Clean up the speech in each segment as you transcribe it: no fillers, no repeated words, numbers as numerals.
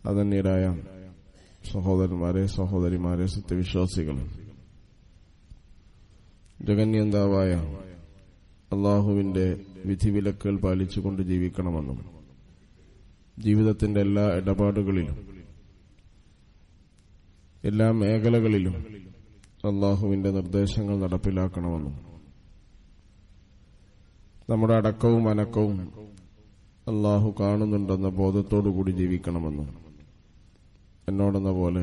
ആദരണീയരായ സഹോദരന്മാരെ, സഹോദരിമാരെ, സത്യവിശ്വാസികൾ, ജഗന്യന്താവായ അള്ളാഹുവിന്റെ വിധിവിലക്കുകൾ പാലിച്ചുകൊണ്ട് ജീവിക്കണമെന്നും ജീവിതത്തിന്റെ എല്ലാ ഇടപാടുകളിലും എല്ലാ മേഖലകളിലും അള്ളാഹുവിന്റെ നിർദ്ദേശങ്ങൾ നടപ്പിലാക്കണമെന്നും നമ്മുടെ അടക്കവും അനക്കവും അള്ളാഹു കാണുന്നുണ്ടെന്ന ബോധത്തോടുകൂടി ജീവിക്കണമെന്നും എന്നോടെന്ന പോലെ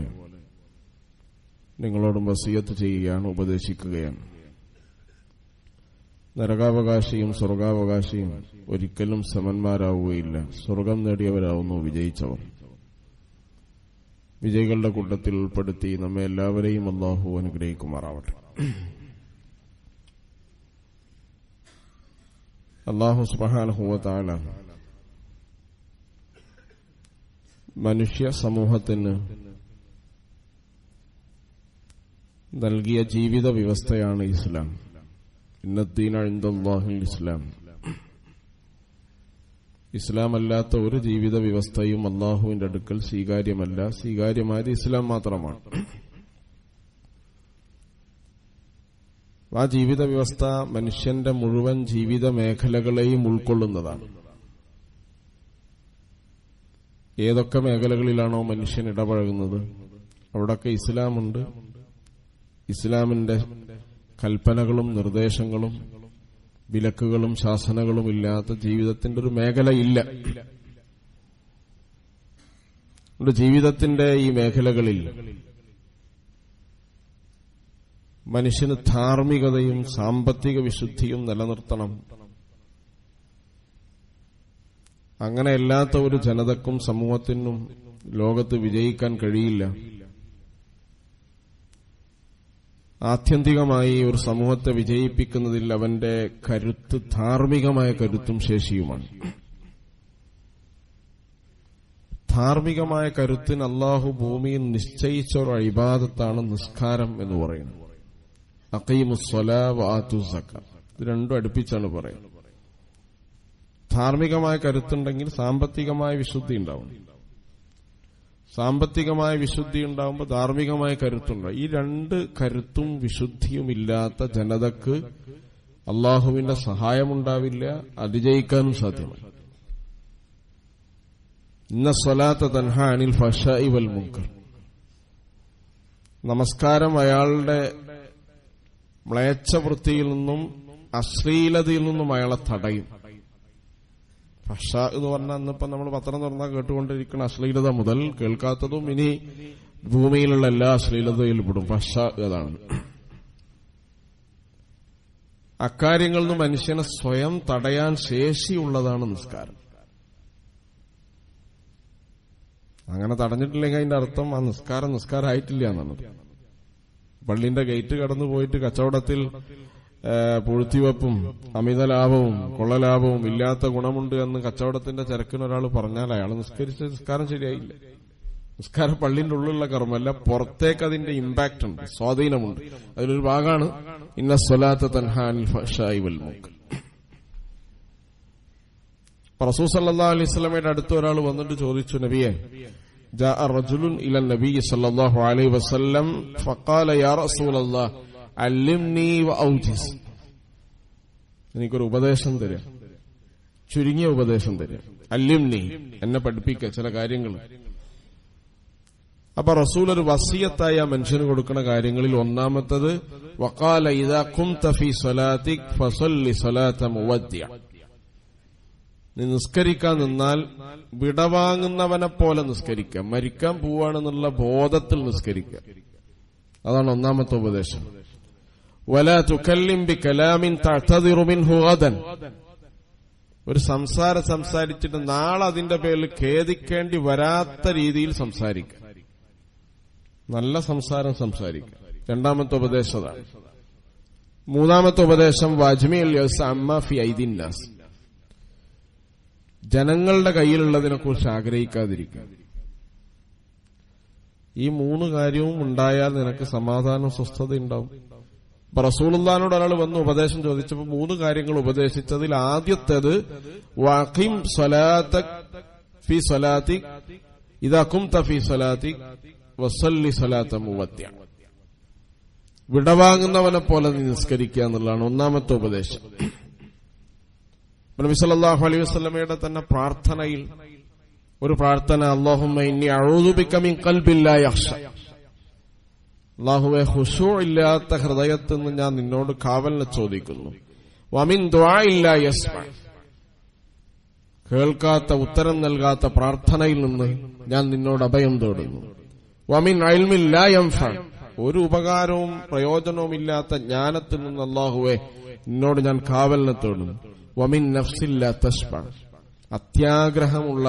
നിങ്ങളോടും വസിയത്ത് ചെയ്യുകയാണ്, ഉപദേശിക്കുകയാണ്. നരകാവകാശിയും സ്വർഗാവകാശിയും ഒരിക്കലും സമന്മാരാവുകയില്ല. സ്വർഗം നേടിയവരാവുന്നു വിജയിച്ചവർ. വിജയികളുടെ കൂട്ടത്തിൽ ഉൾപ്പെടുത്തി നമ്മെ എല്ലാവരെയും അല്ലാഹു അനുഗ്രഹിക്കുമാറാവട്ടെ. അല്ലാഹു സുബ്ഹാനഹു വ തആല മനുഷ്യ സമൂഹത്തിന് നൽകിയ ജീവിത വ്യവസ്ഥയാണ് ഇസ്ലാം. ഇന്നദ്ദീന ഇൻദല്ലാഹിൽ ഇസ്ലാം. ഇസ്ലാം അല്ലാത്ത ഒരു ജീവിത വ്യവസ്ഥയും അല്ലാഹുവിന്റെ അടുക്കൽ സ്വീകാര്യമല്ല. സ്വീകാര്യമായത് ഇസ്ലാം മാത്രമാണ്. ആ ജീവിത വ്യവസ്ഥ മനുഷ്യന്റെ മുഴുവൻ ജീവിത മേഖലകളെയും ഉൾക്കൊള്ളുന്നതാണ്. ഏതൊക്കെ മേഖലകളിലാണോ മനുഷ്യൻ ഇടപഴകുന്നത് അവിടൊക്കെ ഇസ്ലാമുണ്ട്. ഇസ്ലാമിന്റെ കൽപ്പനകളും നിർദ്ദേശങ്ങളും വിലക്കുകളും ശാസനകളും ഇല്ലാത്ത ജീവിതത്തിന്റെ ഒരു മേഖലയില്ല. ജീവിതത്തിന്റെ ഈ മേഖലകളിൽ മനുഷ്യന് ധാർമ്മികതയും സാമ്പത്തിക വിശുദ്ധിയും നിലനിർത്തണം. അങ്ങനെയല്ലാത്ത ഒരു ജനതക്കും സമൂഹത്തിനും ലോകത്ത് വിജയിക്കാൻ കഴിയില്ല. ആത്യന്തികമായി ഒരു സമൂഹത്തെ വിജയിപ്പിക്കുന്നതിൽ അവന്റെ കരുത്ത് ധാർമ്മികമായ കരുത്തും ശേഷിയുമാണ്. ധാർമ്മികമായ കരുത്തിന് അല്ലാഹു ഭൂമിയിൽ നിശ്ചയിച്ച ഒരു ഇബാദത്താണ് നിസ്കാരം എന്ന് പറയുന്നത്. അഖീമുസ്സലാ വആതുസ് സക്കാത്ത്. ഇത് രണ്ടും അടുപ്പിച്ചാണ് പറയുന്നത്. ധാർമ്മികമായ കരുത്തുണ്ടെങ്കിൽ സാമ്പത്തികമായ വിശുദ്ധി ഉണ്ടാവും. സാമ്പത്തികമായ വിശുദ്ധി ഉണ്ടാവുമ്പോൾ ധാർമ്മികമായ കരുത്തുണ്ടാവും. ഈ രണ്ട് കരുത്തും വിശുദ്ധിയും ഇല്ലാത്ത ജനതക്ക് അള്ളാഹുവിന്റെ സഹായമുണ്ടാവില്ല, അതിജയിക്കാനും സാധ്യമല്ല. ഇന്ന സ്വലാത്ത തൻഹാ അനിൽ ഫഹ്ശാഇ വൽ മുൻകർ. നമസ്കാരം അയാളുടെ മ്ലേച്ഛവൃത്തിയിൽ നിന്നും അശ്ലീലതയിൽ നിന്നും അയാളെ തടയും. ഫഹ്ശ എന്ന് പറഞ്ഞാൽ ഇന്നിപ്പം നമ്മൾ പത്രം തുറന്നാൽ കേട്ടുകൊണ്ടിരിക്കുന്ന അശ്ലീലത മുതൽ കേൾക്കാത്തതും ഇനി ഭൂമിയിലുള്ള എല്ലാ അശ്ലീലതയിലും പെടും. ഫഹ്ശ അതാണ്. അക്കാര്യങ്ങളിൽ നിന്ന് മനുഷ്യനെ സ്വയം തടയാൻ ശേഷിയുള്ളതാണ് നിസ്കാരം. അങ്ങനെ തടഞ്ഞിട്ടില്ലെങ്കിൽ അതിന്റെ അർത്ഥം ആ നിസ്കാരമായിട്ടില്ല എന്നാണ്. പള്ളിന്റെ ഗേറ്റ് കടന്നു പോയിട്ട് കച്ചവടത്തിൽ പൂഴ്ത്തിവെപ്പും അമിതലാഭവും കൊള്ളലാഭവും ഇല്ലാത്ത ഗുണമുണ്ട് എന്ന് കച്ചവടത്തിന്റെ ചരക്കിനൊരാൾ പറഞ്ഞാൽ അയാൾ നിസ്കരിച്ച നിസ്കാരം ശരിയായില്ല. നിസ്കാരം പള്ളിന്റെ ഉള്ളിലുള്ള കർമ്മല്ല, പുറത്തേക്ക് അതിന്റെ ഇമ്പാക്ട് ഉണ്ട്, സ്വാധീനമുണ്ട്. അതിലൊരു ഭാഗമാണ് ഇന്ന സ്വലാത്ത തൻഹാ അനിൽ ഫഹ്ശാഇ വൽ മുൻകർ. റസൂൽ സല്ലല്ലാഹു അലൈഹി വസല്ലമയുടെ അടുത്ത് ഒരാൾ വന്നിട്ട് ചോദിച്ചു, നബിയെ, ജാഅ റജുലുൻ ഇല നബി സല്ലല്ലാഹു അലൈഹി വസല്ലം ഫഖാല യാ റസൂലല്ലാഹ് അല്ലിംനി വഔജിസ്. എനിക്കൊരു ഉപദേശം തരാം, ചുരുങ്ങിയ ഉപദേശം തരാം. അല്ലിംനി, എന്നെ പഠിപ്പിക്കുക ചില കാര്യങ്ങൾ. അപ്പൊ റസൂൽ ഒരു വസിയത്തായി ആ മനുഷ്യന് കൊടുക്കുന്ന കാര്യങ്ങളിൽ ഒന്നാമത്തത് വഖാല ഇദാ ഖുംത ഫീ സ്വലാതിക് ഫസല്ലി സ്വലാത മുവദ്ദിഅ. നീ നിസ്കരിക്കാൻ നിന്നാൽ വിടവാങ്ങുന്നവനെ പോലെ നിസ്കരിക്കുക. മരിക്കാൻ പോവാണെന്നുള്ള ബോധത്തിൽ നിസ്കരിക്കുക. അതാണ് ഒന്നാമത്തെ ഉപദേശം. വലാ തുകല്ലിം ബികലാമിൻ തഅ്തദിറു മിൻഹു ഗദൻ. ഒരു സംസാരം സംസാരിച്ചിട്ട് നാളെ അതിന്റെ പേരിൽ ഖേദിക്കേണ്ടി വരാത്ത രീതിയിൽ സംസാരിക്കുക. നല്ല സംസാരം സംസാരിക്കുക. രണ്ടാമത്തെ ഉപദേശം അതാണ്. മൂന്നാമത്തെ ഉപദേശം വജ്മിഉൽ യസ് അമ്മാ ഫി ഐദിൻ നാസ്. ജനങ്ങളുടെ കയ്യിലുള്ളതിനെ കുറിച്ച് ആഗ്രഹിക്കാതിരിക്കുക. ഈ മൂന്ന് കാര്യവും ഉണ്ടായാൽ നിനക്ക് സമാധാനം സ്വസ്ഥത ഉണ്ടാവും. അപ്പൊ റസൂലുള്ളാഹിനോട് ഒരാൾ വന്ന് ഉപദേശം ചോദിച്ചപ്പോൾ മൂന്ന് കാര്യങ്ങൾ ഉപദേശിച്ചതിൽ ആദ്യത്തേത് വഖിം സ്വലാതക് ഫി സ്വലാതിക് ഇദാ ഖുംത ഫീ സ്വലാത്തിക് വസല്ലി സ്വലാത മുവദ്ദിഅ. വിടവാങ്ങുന്നവനെ പോലെ നീ നിസ്കരിക്കുക എന്നുള്ളതാണ് ഒന്നാമത്തെ ഉപദേശം. നബി സല്ലല്ലാഹു അലൈഹി വസല്ലമയുടെ തന്നെ പ്രാർത്ഥനയിൽ ഒരു പ്രാർത്ഥന, അല്ലാഹുമ്മ ഇന്നി അഊദു ബിക മിൻ ഖൽബിൻ ലാ യഖ്ശ. അല്ലാഹുവേ, ഖുശൂ ഇല്ലാത്ത ഹൃദയത്തിൽ നിന്ന് ഞാൻ നിന്നോട് കാവലിനെ ചോദിക്കുന്നു. വമിൻ ദുആഇൻ ലാ യസ്മഅ. കേൾക്കാത്ത, ഉത്തരം നൽകാത്ത പ്രാർത്ഥനയിൽ നിന്ന് ഞാൻ നിന്നോട് അഭയം തേടുന്നു. വമിൻ ഇൽമിൻ ലാ യൻഫഅ. ഒരു ഉപകാരവും പ്രയോജനവും ഇല്ലാത്ത ജ്ഞാനത്തിൽ നിന്ന് അല്ലാഹുവേ നിന്നോട് ഞാൻ കാവലിനെ തേടുന്നു. വമിൻ നഫ്സിൻ ലാ തശ്ബഅ. അത്യാഗ്രഹമുള്ള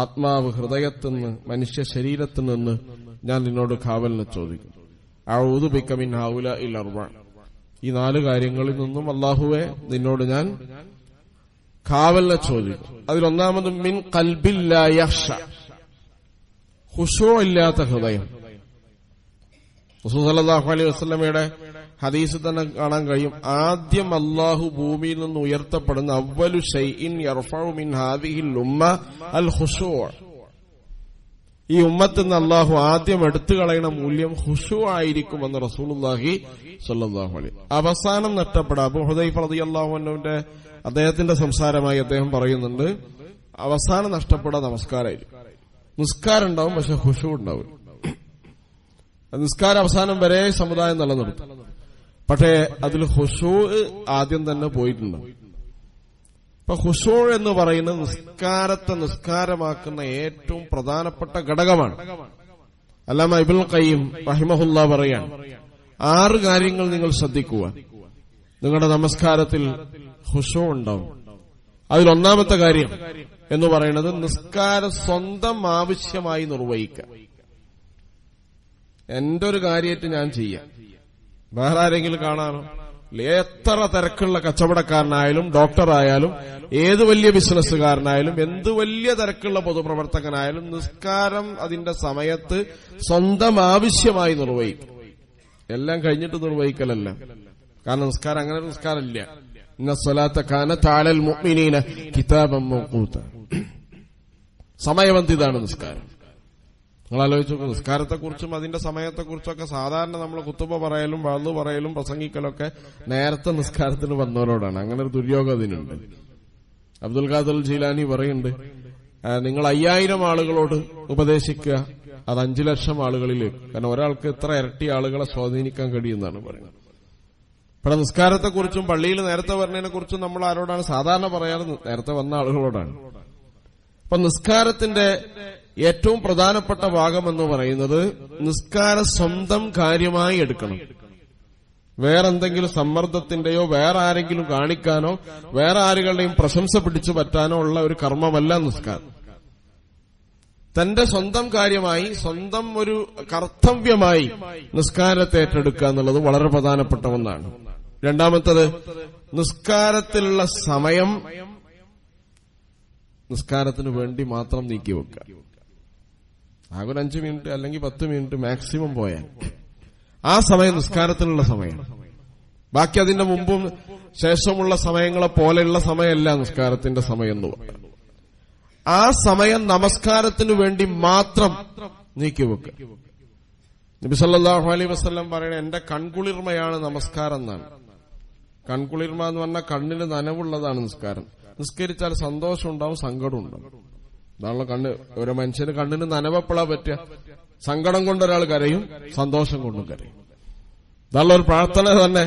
ആത്മാവ്, ഹൃദയത്തിൽ നിന്ന്, മനുഷ്യ ശരീരത്തിൽ നിന്ന് ഞാൻ നിന്നോട് കാവലിനെ ചോദിക്കും. അഊദു ബിക മിൻ ഹൗലാഇൽ അർബഅ. ഈ 4 കാര്യങ്ങളിൽ നിന്നും അല്ലാഹുവേ നിന്നോട് ഞാൻ കാവലിനെ ചോദിക്കും. അതിലൊന്നാമത് മിൻ ഖൽബിൻ ലാ യഖ്ശ. ഖുശൂ ഇല്ലാത്ത ഹൃദയം. റസൂൽ സല്ലല്ലാഹു അലൈഹി വസല്ലമയുടെ ഹദീസ് തന്നെ കാണാൻ കഴിയും. ആദ്യം അല്ലാഹു ഭൂമിയിൽ നിന്ന് ഉയർത്തപ്പെടുന്ന അവ്വലു ശൈഇൻ യർഫഉ മിൻ ഹാദിഹിൽ ഉമ്മ അൽ ഖുശൂ. ഈ ഉമ്മത്തിൽ നിന്ന് അല്ലാഹു ആദ്യം എടുത്തു കളയുന്ന മൂല്യം ഖുശൂ ആയിരിക്കുമെന്ന് റസൂലുള്ളാഹി സ്വല്ലല്ലാഹു അലൈഹി. അവസാനം നഷ്ടപ്പെടാം. അബൂ ഹുദൈഫ റളിയല്ലാഹു അൻഹുവിന്റെ അദ്ദേഹത്തിന്റെ സംസാരമായി അദ്ദേഹം പറയുന്നുണ്ട്, അവസാനം നഷ്ടപ്പെടാൻ നമസ്കാരമായിരിക്കും. നിസ്കാരം ഉണ്ടാവും, പക്ഷെ ഖുശൂ ഉണ്ടാവും. നിസ്കാരം അവസാനം വരെ സമുദായം നിലനിർത്തും, പക്ഷേ അതിൽ ഖുശൂ ആദ്യം തന്നെ പോയിട്ടുണ്ടാവും. ഇപ്പൊ ഖുശൂ എന്ന് പറയുന്നത് നിസ്കാരത്തെ നിസ്കാരമാക്കുന്ന ഏറ്റവും പ്രധാനപ്പെട്ട ഘടകമാണ്. അല്ലാമ ഇബ്നുൽ ഖയ്യിം റഹിമഹുല്ലാഹ് പറയാണ്, 6 കാര്യങ്ങൾ നിങ്ങൾ ശ്രദ്ധിക്കുക, നിങ്ങളുടെ നമസ്കാരത്തിൽ ഖുശൂ ഉണ്ടാവും. അതിലൊന്നാമത്തെ കാര്യം എന്ന് പറയുന്നത് നിസ്കാരം സ്വന്തം ആവശ്യമായി നിർവഹിക്കുക. എന്റെ ഒരു കാര്യമായിട്ട് ഞാൻ ചെയ്യാം, വേറെ ആരെങ്കിലും കാണാനോ? എത്ര തിരക്കുള്ള കച്ചവടക്കാരനായാലും ഡോക്ടറായാലും ഏത് വലിയ ബിസിനസ്സുകാരനായാലും എന്ത് വലിയ തിരക്കുള്ള പൊതുപ്രവർത്തകനായാലും നിസ്കാരം അതിന്റെ സമയത്ത് സ്വന്തം ആവശ്യമായി നിർവഹിക്കും. എല്ലാം കഴിഞ്ഞിട്ട് നിർവഹിക്കലല്ല. കാരണം നിസ്കാരം അങ്ങനെ ഒരു നിസ്കാരമില്ല. ഇന്ന സ്വലാത്ത കാനത് അലൽ മുഅ്മിനീന കിതാബൻ മൗഖൂത. സമയബന്ധിതാണ് നിസ്കാരം. നിങ്ങൾ ആലോചിച്ച് നോക്കുക, നിസ്കാരത്തെക്കുറിച്ചും അതിന്റെ സമയത്തെക്കുറിച്ചൊക്കെ സാധാരണ നമ്മൾ കുത്തുബ പറയലും വഅദ് പറയലും പ്രസംഗിക്കലൊക്കെ നേരത്തെ നിസ്കാരത്തിന് വന്നവരോടാണ്. അങ്ങനെ ഒരു ദുര്യോഗം അതിനുണ്ട്. അബ്ദുൽ ഖാദിർ ജീലാനി പറയുന്നുണ്ട്, നിങ്ങൾ 5000 ആളുകളോട് ഉപദേശിക്കുക, അത് 5 ലക്ഷം ആളുകളിലേക്ക്. കാരണം ഒരാൾക്ക് ഇത്ര ഇരട്ടി ആളുകളെ സ്വാധീനിക്കാൻ കഴിയുമെന്നാണ് പറയുന്നത്. ഇവിടെ നിസ്കാരത്തെക്കുറിച്ചും പള്ളിയിൽ നേരത്തെ വരുന്നതിനെ കുറിച്ചും നമ്മൾ ആരോടാണ് സാധാരണ പറയാറ്? നേരത്തെ വന്ന ആളുകളോടാണ്. അപ്പൊ നിസ്കാരത്തിന്റെ ഏറ്റവും പ്രധാനപ്പെട്ട ഭാഗം എന്ന് പറയുന്നത് നിസ്കാരം സ്വന്തം കാര്യമായി എടുക്കണം. വേറെന്തെങ്കിലും സമ്മർദ്ദത്തിന്റെയോ വേറെ ആരെങ്കിലും കാണിക്കാനോ വേറെ ആരുകളുടെയും പ്രശംസ പിടിച്ചു പറ്റാനോ ഉള്ള ഒരു കർമ്മമല്ല നിസ്കാരം. തന്റെ സ്വന്തം കാര്യമായി, സ്വന്തം ഒരു കർത്തവ്യമായി നിസ്കാരത്തെ ഏറ്റെടുക്കുക എന്നുള്ളത് വളരെ പ്രധാനപ്പെട്ട ഒന്നാണ്. രണ്ടാമത്തത്, നിസ്കാരത്തിലുള്ള സമയം നിസ്കാരത്തിന് വേണ്ടി മാത്രം നീക്കിവെക്കുക. ആകെ 5 മിനിറ്റ് അല്ലെങ്കിൽ 10 മിനിറ്റ് മാക്സിമം പോയാൽ ആ സമയം നിസ്കാരത്തിനുള്ള സമയം. ബാക്കി അതിന്റെ മുമ്പും ശേഷമുള്ള സമയങ്ങളെ പോലെയുള്ള സമയമല്ല നിസ്കാരത്തിന്റെ സമയം എന്ന് പറയുന്നത്. ആ സമയം നമസ്കാരത്തിന് വേണ്ടി മാത്രം നീക്കിവെക്കുക. നബി സല്ലല്ലാഹു അലൈഹി വസല്ലം പറയുന്നത് എന്റെ കൺകുളിർമയാണ് നമസ്കാരം എന്നാണ്. കൺകുളിർമ എന്ന് പറഞ്ഞാൽ കണ്ണിന് നനവുള്ളതാണ് നിസ്കാരം. നിസ്കരിച്ചാൽ സന്തോഷം ഉണ്ടാവും, സങ്കടം ഉണ്ടാവും. അതാണല്ലോ ഒരു മനുഷ്യന് കണ്ണിന് നനവപ്പെടാൻ പറ്റുക. സങ്കടം കൊണ്ടൊരാൾ കരയും, സന്തോഷം കൊണ്ടും കരയും. ഇതാണല്ലോ ഒരു പ്രാർത്ഥന തന്നെ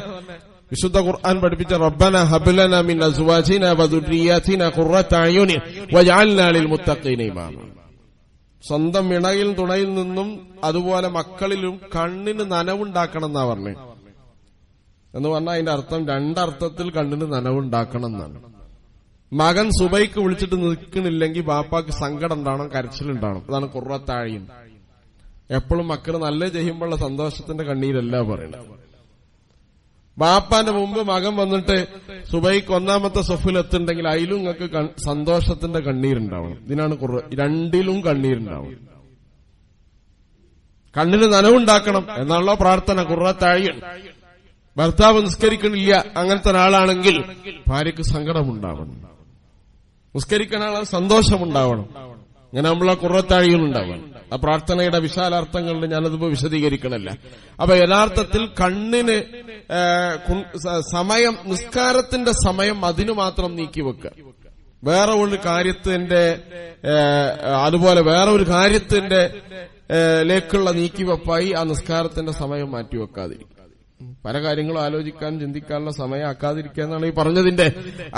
വിശുദ്ധ ഖുർആൻ പഠിപ്പിച്ച റബ്ബന ഹബ് ലനാ മിൻ അസ്വാജിനാ വദുർരിയാതിനാ ഖുർറത അയുനി വജഅൽനാ ലിൽ മുത്തഖീന ഇമാമ. സ്വന്തം ഇണയിൽ തുണയിൽ നിന്നും അതുപോലെ മക്കളിലും കണ്ണിന് നനവുണ്ടാക്കണം എന്നാ പറഞ്ഞേ. എന്ന് പറഞ്ഞാൽ അതിന്റെ അർത്ഥം 2 അർത്ഥത്തിൽ കണ്ണിന് നനവുണ്ടാക്കണം എന്നാണ്. മകൻ സുബൈക്ക് വിളിച്ചിട്ട് നിൽക്കണില്ലെങ്കിൽ ബാപ്പാക്ക് സങ്കടം ഉണ്ടാവണം, കരച്ചിലുണ്ടാവണം. അതാണ് ഖുർറത അയുൻ. എപ്പോഴും മക്കൾ നല്ല ചെയ്യുമ്പോഴുള്ള സന്തോഷത്തിന്റെ കണ്ണീരല്ല പറയുന്നത്. ബാപ്പാന്റെ മുമ്പ് മകൻ വന്നിട്ട് സുബൈക്ക് 1ാമത്തെ സഫിൽ എത്തുണ്ടെങ്കിൽ അതിലും നിങ്ങൾക്ക് സന്തോഷത്തിന്റെ കണ്ണീരുണ്ടാവണം. ഇതിനാണ് രണ്ടിലും കണ്ണീരുണ്ടാവണം. കണ്ണിന് നനവുണ്ടാക്കണം എന്നാണല്ലോ പ്രാർത്ഥന. ഖുർറത അയുൻ. ഭർത്താവ് നിസ്കരിക്കണില്ല, അങ്ങനത്തെ ഒരാളാണെങ്കിൽ ഭാര്യക്ക് സങ്കടമുണ്ടാവണം. നിസ്കരിക്കുന്ന ആളാണ്, സന്തോഷമുണ്ടാവണം. അങ്ങനെ നമ്മളെ ഖുർറത്താഴികളുണ്ടാവാൻ. ആ പ്രാർത്ഥനയുടെ വിശാലാർത്ഥങ്ങളിൽ ഞാനതിപ്പോ വിശദീകരിക്കണല്ല. അപ്പൊ യഥാർത്ഥത്തിൽ കണ്ണിന് സമയം, നിസ്കാരത്തിന്റെ സമയം അതിനു മാത്രം നീക്കിവെക്കുക. വേറെ ഒരു കാര്യത്തിന്റെ അതുപോലെ വേറെ ഒരു കാര്യത്തിന്റെ ലേക്കുള്ള നീക്കിവെപ്പായി ആ നിസ്കാരത്തിന്റെ സമയം മാറ്റിവെക്കാതിരിക്കും. പല കാര്യങ്ങളും ആലോചിക്കാൻ ചിന്തിക്കാനുള്ള സമയം ആക്കാതിരിക്കുക എന്നാണ് ഈ പറഞ്ഞതിന്റെ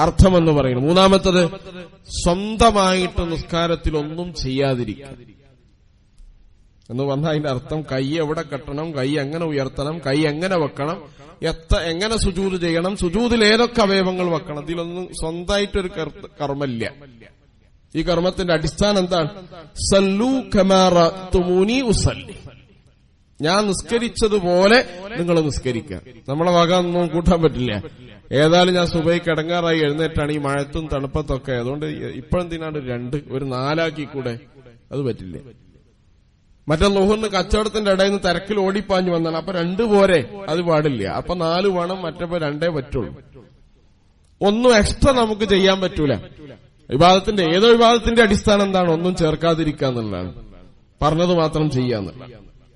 അർത്ഥമെന്ന് പറയുന്നത്. മൂന്നാമത്തത്, സ്വന്തമായിട്ട് നിസ്കാരത്തിൽ ഒന്നും ചെയ്യാതിരിക്കുക എന്ന് പറഞ്ഞാൽ അതിന്റെ അർത്ഥം കൈ എവിടെ കെട്ടണം, കൈ എങ്ങനെ ഉയർത്തണം, കൈ എങ്ങനെ വെക്കണം, എങ്ങനെ സുജൂദ് ചെയ്യണം, സുജൂദിൽ ഏതൊക്കെ അവയവങ്ങൾ വെക്കണം, ഇതിലൊന്നും സ്വന്തമായിട്ടൊരു കർമ്മമില്ല. ഈ കർമ്മത്തിന്റെ അടിസ്ഥാനം എന്താണ്? സല്ലൂ കമാ റഅയ്തുമൂനി ഉസല്ലി, ഞാൻ നിസ്കരിച്ചതുപോലെ നിങ്ങൾ നിസ്കരിക്കുക. നമ്മളെ വക ഒന്നും കൂട്ടാൻ പറ്റില്ല. ഏതായാലും ഞാൻ സുബഹിക്ക് ഇടങ്ങാറായി എഴുന്നേറ്റാണ് ഈ മഴത്തും തണുപ്പത്തൊക്കെ, അതുകൊണ്ട് ഇപ്പോഴെന്തിനാണ് ഒരു 4 കൂടെ? അത് പറ്റില്ല. മറ്റേ ളുഹറിന് കച്ചവടത്തിന്റെ ഇടയിൽ നിന്ന് തിരക്കിൽ ഓടിപ്പാഞ്ഞു വന്നാണ്. അപ്പൊ 2 പോരെ, അത് പാടില്ല. അപ്പൊ 4 വേണം, മറ്റപ്പോ 2 പറ്റുള്ളൂ. ഒന്നും എക്സ്ട്രാ നമുക്ക് ചെയ്യാൻ പറ്റൂല. വിവാദത്തിന്റെ ഏതോ വിവാദത്തിന്റെ അടിസ്ഥാനം എന്താണ്? ഒന്നും ചേർക്കാതിരിക്കുക എന്നുള്ളതാണ്. പറഞ്ഞത് മാത്രം ചെയ്യാന്നുള്ള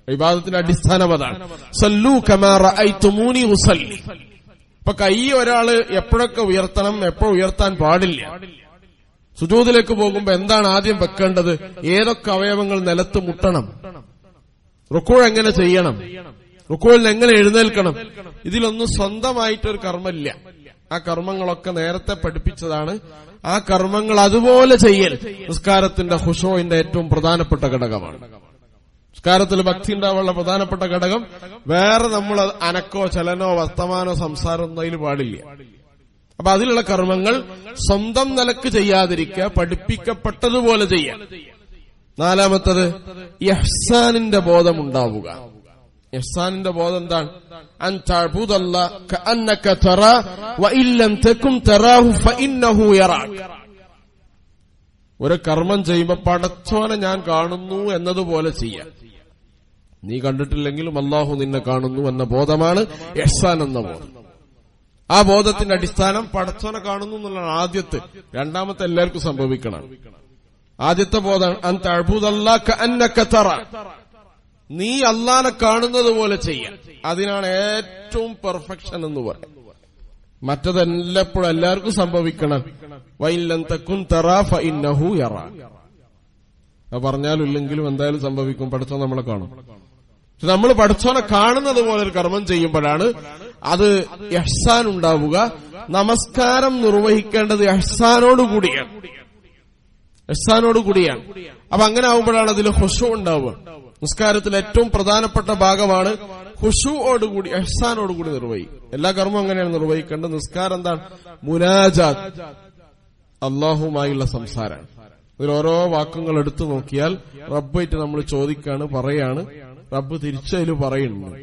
വിവാദത്തിന്റെ അടിസ്ഥാനം അതാണ്. സല്ലൂ കമാ റഅയ്തുമൂനി ഉസല്ലി. ഇപ്പൊ കൈ ഒരാള് എപ്പോഴൊക്കെ ഉയർത്തണം, എപ്പോ ഉയർത്താൻ പാടില്ല. സുജൂദിലേക്ക് പോകുമ്പോ എന്താണ് ആദ്യം വെക്കേണ്ടത്? ഏതൊക്കെ അവയവങ്ങൾ നിലത്ത് മുട്ടണം, റുക്കൂ എങ്ങനെ ചെയ്യണം, റുക്കൂയിൽ എങ്ങനെ എഴുന്നേൽക്കണം, ഇതിലൊന്നും സ്വന്തമായിട്ടൊരു കർമ്മമില്ല. ആ കർമ്മങ്ങളൊക്കെ നേരത്തെ പഠിപ്പിച്ചതാണ്. ആ കർമ്മങ്ങൾ അതുപോലെ ചെയ്യൽ നിസ്കാരത്തിന്റെ ഖുശൂഇന്റെ ഏറ്റവും പ്രധാനപ്പെട്ട ഘടകമാണ്. നിസ്കാരത്തിൽ ഭക്തി ഉണ്ടാവാനുള്ള പ്രധാനപ്പെട്ട ഘടകം. വേറെ നമ്മൾ അനക്കോ ചലനോ വർത്തമാനോ സംസാരം ഒന്നും അതിൽ പാടില്ല. അപ്പൊ അതിലുള്ള കർമ്മങ്ങൾ സ്വന്തം നിലക്ക് ചെയ്യാതിരിക്കുക, പഠിപ്പിക്കപ്പെട്ടതുപോലെ ചെയ്യാം. നാലാമത്തത്, ഇഹ്സാനിന്റെ ബോധം ഉണ്ടാവുക. ഇഹ്സാനിന്റെ ബോധം എന്താണ്? അൻ തഅബുദല്ലാഹ കഅന്നക തറാ വഇൻ ലം തകുൻ തറാഹു ഫഇന്നഹു യറാക. ഒരു കർമ്മം ചെയ്യുമ്പോൾ പടച്ചോനെ ഞാൻ കാണുന്നു എന്നതുപോലെ ചെയ്യാം. നീ കണ്ടിട്ടില്ലെങ്കിലും അല്ലാഹു നിന്നെ കാണുന്നു എന്ന ബോധമാണ് ഇഹ്സാൻ എന്ന ബോധം. ആ ബോധത്തിന്റെ അടിസ്ഥാനം പടച്ചോനെ കാണുന്നു എന്നുള്ളതാണ് ആദ്യത്തെ. രണ്ടാമത്തെ എല്ലാവർക്കും സംഭവിക്കണം. ആദ്യത്തെ ബോധം അൻ തഅബുദല്ലാഹ കഅന്നക തറാ, നീ അല്ലാഹനെ കാണുന്നത് പോലെ ചെയ്യാം. അതിനാണ് ഏറ്റവും പെർഫെക്ഷൻ എന്ന് പറയും. മറ്റതെല്ലപ്പോഴും എല്ലാവർക്കും സംഭവിക്കണം. വഇൻ ലം തകുൻ തറാ ഫഇന്നഹു യറാ. പറഞ്ഞാലും ഇല്ലെങ്കിലും എന്തായാലും സംഭവിക്കും. പടച്ചോൻ നമ്മളെ കാണും. പക്ഷെ നമ്മൾ പടച്ചോനെ കാണുന്നത് പോലെ ഒരു കർമ്മം ചെയ്യുമ്പോഴാണ് അത് ഇഹ്സാൻ ഉണ്ടാവുക. നമസ്കാരം നിർവഹിക്കേണ്ടത് ഇഹ്സാനോടുകൂടിയാണ്. അപ്പൊ അങ്ങനെ ആവുമ്പോഴാണ് അതിൽ ഖുശൂ ഉണ്ടാവുക. നിസ്കാരത്തിൽ ഏറ്റവും പ്രധാനപ്പെട്ട ഭാഗമാണ് ഖുശൂഓടുകൂടി, ഇഹ്സാനോടുകൂടി നിർവഹിക്കും. എല്ലാ കർമ്മവും അങ്ങനെയാണ് നിർവഹിക്കേണ്ടത്. നിസ്കാരം എന്താണ്? മുനാജാത്ത്, അല്ലാഹുമായുള്ള സംസാരമാണ്. ഇതിൽ ഓരോ വാക്കുകൾ എടുത്തു നോക്കിയാൽ റബ്ബായിട്ട് നമ്മൾ ചോദിക്കാണ്, പറയാണ്. റബ്ബ് തിരിച്ചതിൽ പറയുന്നുണ്ട്.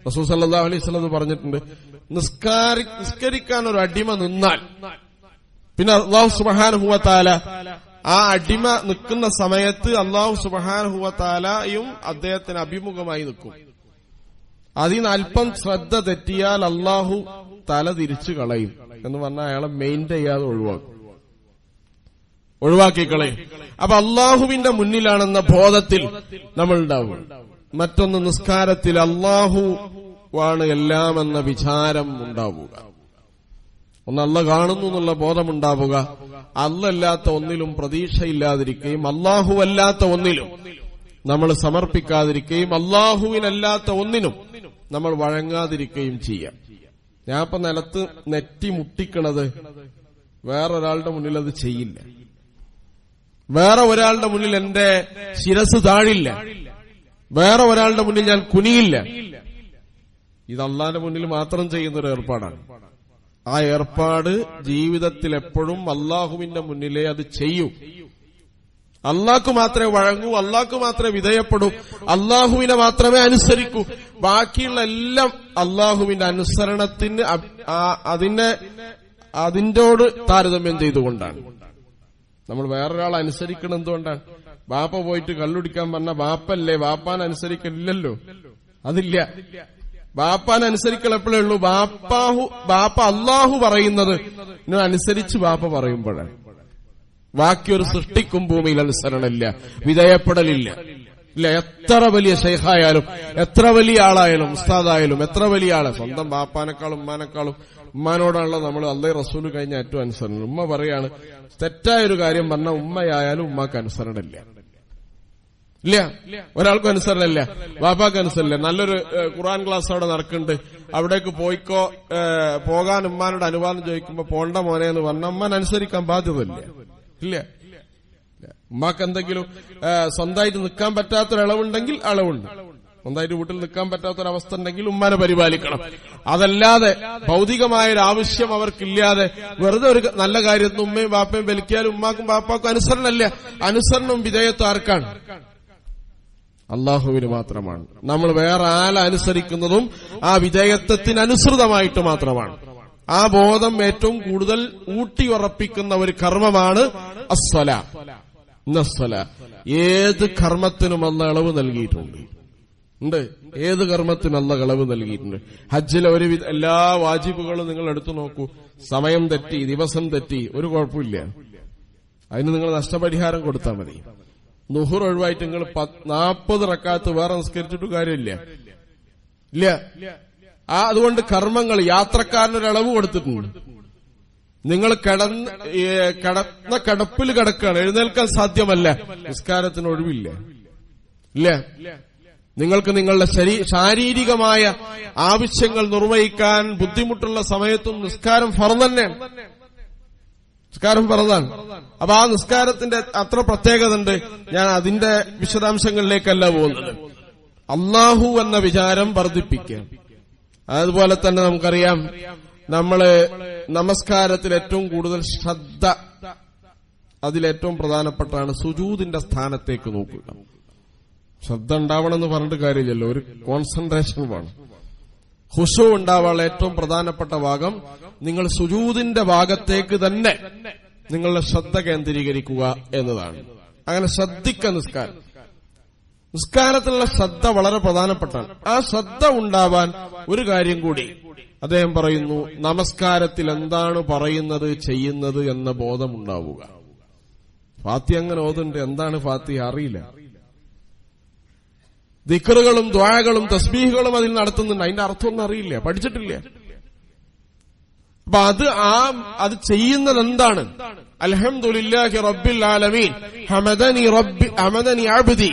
റസൂൽ സല്ലല്ലാഹു അലൈഹി വസല്ലം പറഞ്ഞിട്ടുണ്ട്, നിസ്കരിക്കാൻ ഒരു അടിമ നിന്നാൽ പിന്നെ അല്ലാഹു സുബ്ഹാനഹു വ തആല ആ അടിമ നിൽക്കുന്ന സമയത്ത് അല്ലാഹു സുബ്ഹാനഹു വ തആലയും അദ്ദേഹത്തിന് അഭിമുഖമായി നിൽക്കും. അതിന് അല്പം ശ്രദ്ധ തെറ്റിയാൽ അല്ലാഹു തല തിരിച്ചു കളയും എന്ന് പറഞ്ഞാൽ അയാളെ മെയിൻറ്റെയിൻ ചെയ്യാതെ ഒഴിവാക്കി കളയും. അപ്പൊ അള്ളാഹുവിന്റെ മുന്നിലാണെന്ന ബോധത്തിൽ നമ്മൾ ഉണ്ടാവും. മറ്റൊന്ന്, നിസ്കാരത്തിൽ അള്ളാഹു ആണ് എല്ലാം എന്ന വിചാരം ഉണ്ടാവുക. ഒന്ന് അള്ള കാണുന്നു എന്നുള്ള ബോധമുണ്ടാവുക. അല്ലല്ലാത്ത ഒന്നിലും പ്രതീക്ഷയില്ലാതിരിക്കുകയും അള്ളാഹു അല്ലാത്ത ഒന്നിലും നമ്മൾ സമർപ്പിക്കാതിരിക്കുകയും അള്ളാഹുവിനല്ലാത്ത ഒന്നിനും നമ്മൾ വഴങ്ങാതിരിക്കുകയും ചെയ്യാം. ഞാൻ ഇപ്പൊ നിലത്ത് നെറ്റി മുട്ടിക്കണത് വേറൊരാളുടെ മുന്നിൽ അത് ചെയ്യില്ല. വേറെ ഒരാളുടെ മുന്നിൽ എന്റെ ശിരസ് താഴില്ല. വേറെ ഒരാളുടെ മുന്നിൽ ഞാൻ കുനിയില്ല. ഇത് അള്ളാന്റെ മുന്നിൽ മാത്രം ചെയ്യുന്ന ഒരു ഏർപ്പാടാണ്. ആ ഏർപ്പാട് ജീവിതത്തിൽ എപ്പോഴും അള്ളാഹുവിന്റെ മുന്നിലേ അത് ചെയ്യൂ. അള്ളാഹ്ക്ക് മാത്രമേ വഴങ്ങൂ, അള്ളാഹ്ക്ക് മാത്രമേ വിധേയപ്പെടൂ, അള്ളാഹുവിനെ മാത്രമേ അനുസരിക്കൂ. ബാക്കിയുള്ള എല്ലാം അള്ളാഹുവിന്റെ അനുസരണത്തിന് അതിന്റോട് താരതമ്യം ചെയ്തുകൊണ്ടാണ്. നമ്മൾ വേറൊരാളെ അനുസരിക്കണം. എന്തുകൊണ്ടാണ്? ബാപ്പ പോയിട്ട് കള്ളുടിക്കാൻ പറഞ്ഞ ബാപ്പല്ലേ, ബാപ്പാൻ അനുസരിക്കലില്ലല്ലോ. അതില്ല. ബാപ്പാൻ അനുസരിക്കൽ എപ്പോഴേ ഉള്ളൂ? ബാപ്പ അള്ളാഹു പറയുന്നത് അനുസരിച്ച് ബാപ്പ പറയുമ്പോഴാണ്. ബാക്കിയൊരു സൃഷ്ടിക്കും ഭൂമിയിൽ അനുസരണമില്ല, വിധേയപ്പെടലില്ല. ഇല്ല, എത്ര വലിയ ശൈഖായാലും എത്ര വലിയ ആളായാലും ഉസ്താദായാലും എത്ര വലിയ ആള്, സ്വന്തം ബാപ്പാനേക്കാളും ഉമ്മാനേക്കാളും ഉമ്മാനോടാണല്ലോ നമ്മൾ അള്ളാഹു റസൂല് കഴിഞ്ഞ ഏറ്റവും അനുസരണം. ഉമ്മ പറയാണ് തെറ്റായൊരു കാര്യം പറഞ്ഞാൽ ഉമ്മയായാലും ഉമ്മാക്ക് അനുസരണമില്ല. ഇല്ല, ഒരാൾക്കും അനുസരണമില്ല, ബാപ്പാക്ക് അനുസരണമില്ല. നല്ലൊരു ഖുർആൻ ക്ലാസ് അവിടെ നടക്കുന്നുണ്ട്, അവിടേക്ക് പോയിക്കോ, പോകാൻ ഉമ്മാനോട് അനുവാദം ചോദിക്കുമ്പോ പോണ്ട മോനെ എന്ന് പറഞ്ഞാൽ ഉമ്മാൻ അനുസരിക്കാൻ ബാധ്യതയില്ല. ഇല്ല, ഉമ്മാക്ക് എന്തെങ്കിലും സ്വന്തമായിട്ട് നിൽക്കാൻ പറ്റാത്തൊരളവുണ്ടെങ്കിൽ അളവുണ്ട്, സ്വന്തമായിട്ട് വീട്ടിൽ നിൽക്കാൻ പറ്റാത്തൊരവസ്ഥ ഉണ്ടെങ്കിൽ ഉമ്മാനെ പരിപാലിക്കണം. അതല്ലാതെ ഭൗതികമായൊരു ആവശ്യം അവർക്കില്ലാതെ വെറുതെ ഒരു നല്ല കാര്യത്തിന് ഉമ്മയും ബാപ്പയും വലിക്കാലും ഉമ്മാക്കും ബാപ്പാക്കും അനുസരണമല്ല. അനുസരണം വിധേയത്വം ആർക്കാണ്? അള്ളാഹുവിന് മാത്രമാണ്. നമ്മൾ വേറെ ആളെ അനുസരിക്കുന്നതും ആ വിധേയത്വത്തിനനുസൃതമായിട്ട് മാത്രമാണ്. ആ ബോധം ഏറ്റവും കൂടുതൽ ഊട്ടിയുറപ്പിക്കുന്ന ഒരു കർമ്മമാണ് അസ്സലാ. ഏത് കർമ്മത്തിനും അള്ള ഇളവ് നൽകിയിട്ടുണ്ട്. ഏത് കർമ്മത്തിനും അള്ള ഇളവ് നൽകിയിട്ടുണ്ട്. ഹജ്ജിലെ ഒരുവിധ എല്ലാ വാജിബുകളും നിങ്ങൾ എടുത്തു നോക്കൂ. സമയം തെറ്റി, ദിവസം തെറ്റി, ഒരു കുഴപ്പമില്ല, അതിന് നിങ്ങൾ നഷ്ടപരിഹാരം കൊടുത്താൽ മതി. ളുഹർ ഒഴിവായിട്ട് നിങ്ങൾ 40 റക്അത്ത് വേറെ നിസ്കരിച്ചിട്ട് കാര്യമില്ല. ഇല്ല, അതുകൊണ്ട് കർമ്മങ്ങൾ യാത്രക്കാരനൊരളവ് കൊടുത്തിട്ടുണ്ട്. നിങ്ങൾ കിടന്ന കിടപ്പിൽ കിടക്കുകയാണ്, എഴുന്നേൽക്കാൻ സാധ്യമല്ല, നിസ്കാരത്തിന് ഒഴിവില്ല. ഇല്ല, നിങ്ങൾക്ക് നിങ്ങളുടെ ശാരീരികമായ ആവശ്യങ്ങൾ നിർവഹിക്കാൻ ബുദ്ധിമുട്ടുള്ള സമയത്തും നിസ്കാരം ഫർദ് തന്നെയാണ്. നിസ്കാരം ഫർദാണ്. അപ്പൊ ആ നിസ്കാരത്തിന്റെ അത്ര പ്രത്യേകത ഉണ്ട്. ഞാൻ അതിന്റെ വിശദാംശങ്ങളിലേക്കല്ല പോകുന്നത്. അള്ളാഹു എന്ന വിചാരം വർദ്ധിപ്പിക്കുക. അതുപോലെ തന്നെ നമുക്കറിയാം, നമ്മള് നമസ്കാരത്തിൽ ഏറ്റവും കൂടുതൽ ശ്രദ്ധ, അതിലേറ്റവും പ്രധാനപ്പെട്ടാണ് സുജൂദിന്റെ സ്ഥാനത്തേക്ക് നോക്കുക. ശ്രദ്ധ ഉണ്ടാവണമെന്ന് പറഞ്ഞിട്ട് കാര്യമില്ലല്ലോ, ഒരു കോൺസെൻട്രേഷൻ വേണം. ഖുശൂ ഉണ്ടാവാനുള്ള ഏറ്റവും പ്രധാനപ്പെട്ട ഭാഗം നിങ്ങൾ സുജൂദിന്റെ ഭാഗത്തേക്ക് തന്നെ നിങ്ങളുടെ ശ്രദ്ധ കേന്ദ്രീകരിക്കുക എന്നതാണ്. അങ്ങനെ ശ്രദ്ധിക്കുക. നിസ്കാരത്തിലുള്ള ശ്രദ്ധ വളരെ പ്രധാനപ്പെട്ടാണ്. ആ ശ്രദ്ധ ഉണ്ടാവാൻ ഒരു കാര്യം കൂടി അദ്ദേഹം പറയുന്നു, നമസ്കാരത്തിൽ എന്താണ് പറയുന്നത് ചെയ്യുന്നത് എന്ന ബോധമുണ്ടാവുക. ഫാത്തിഹ അങ്ങനെ ഓതുണ്ട്, എന്താണ് ഫാത്തിഹ അറിയില്ല. ദിക്റുകളും ദുആകളും തസ്ബീഹുകളും അതിൽ നടത്തുന്നുണ്ട്, അതിന്റെ അർത്ഥമൊന്നും അറിയില്ല, പഠിച്ചിട്ടില്ല. അപ്പൊ അത് ചെയ്യുന്നത് എന്താണ്? അൽഹംദുലില്ലാഹി റബ്ബിൽ ആലമീൻ ഹമദനി അബ്ദി.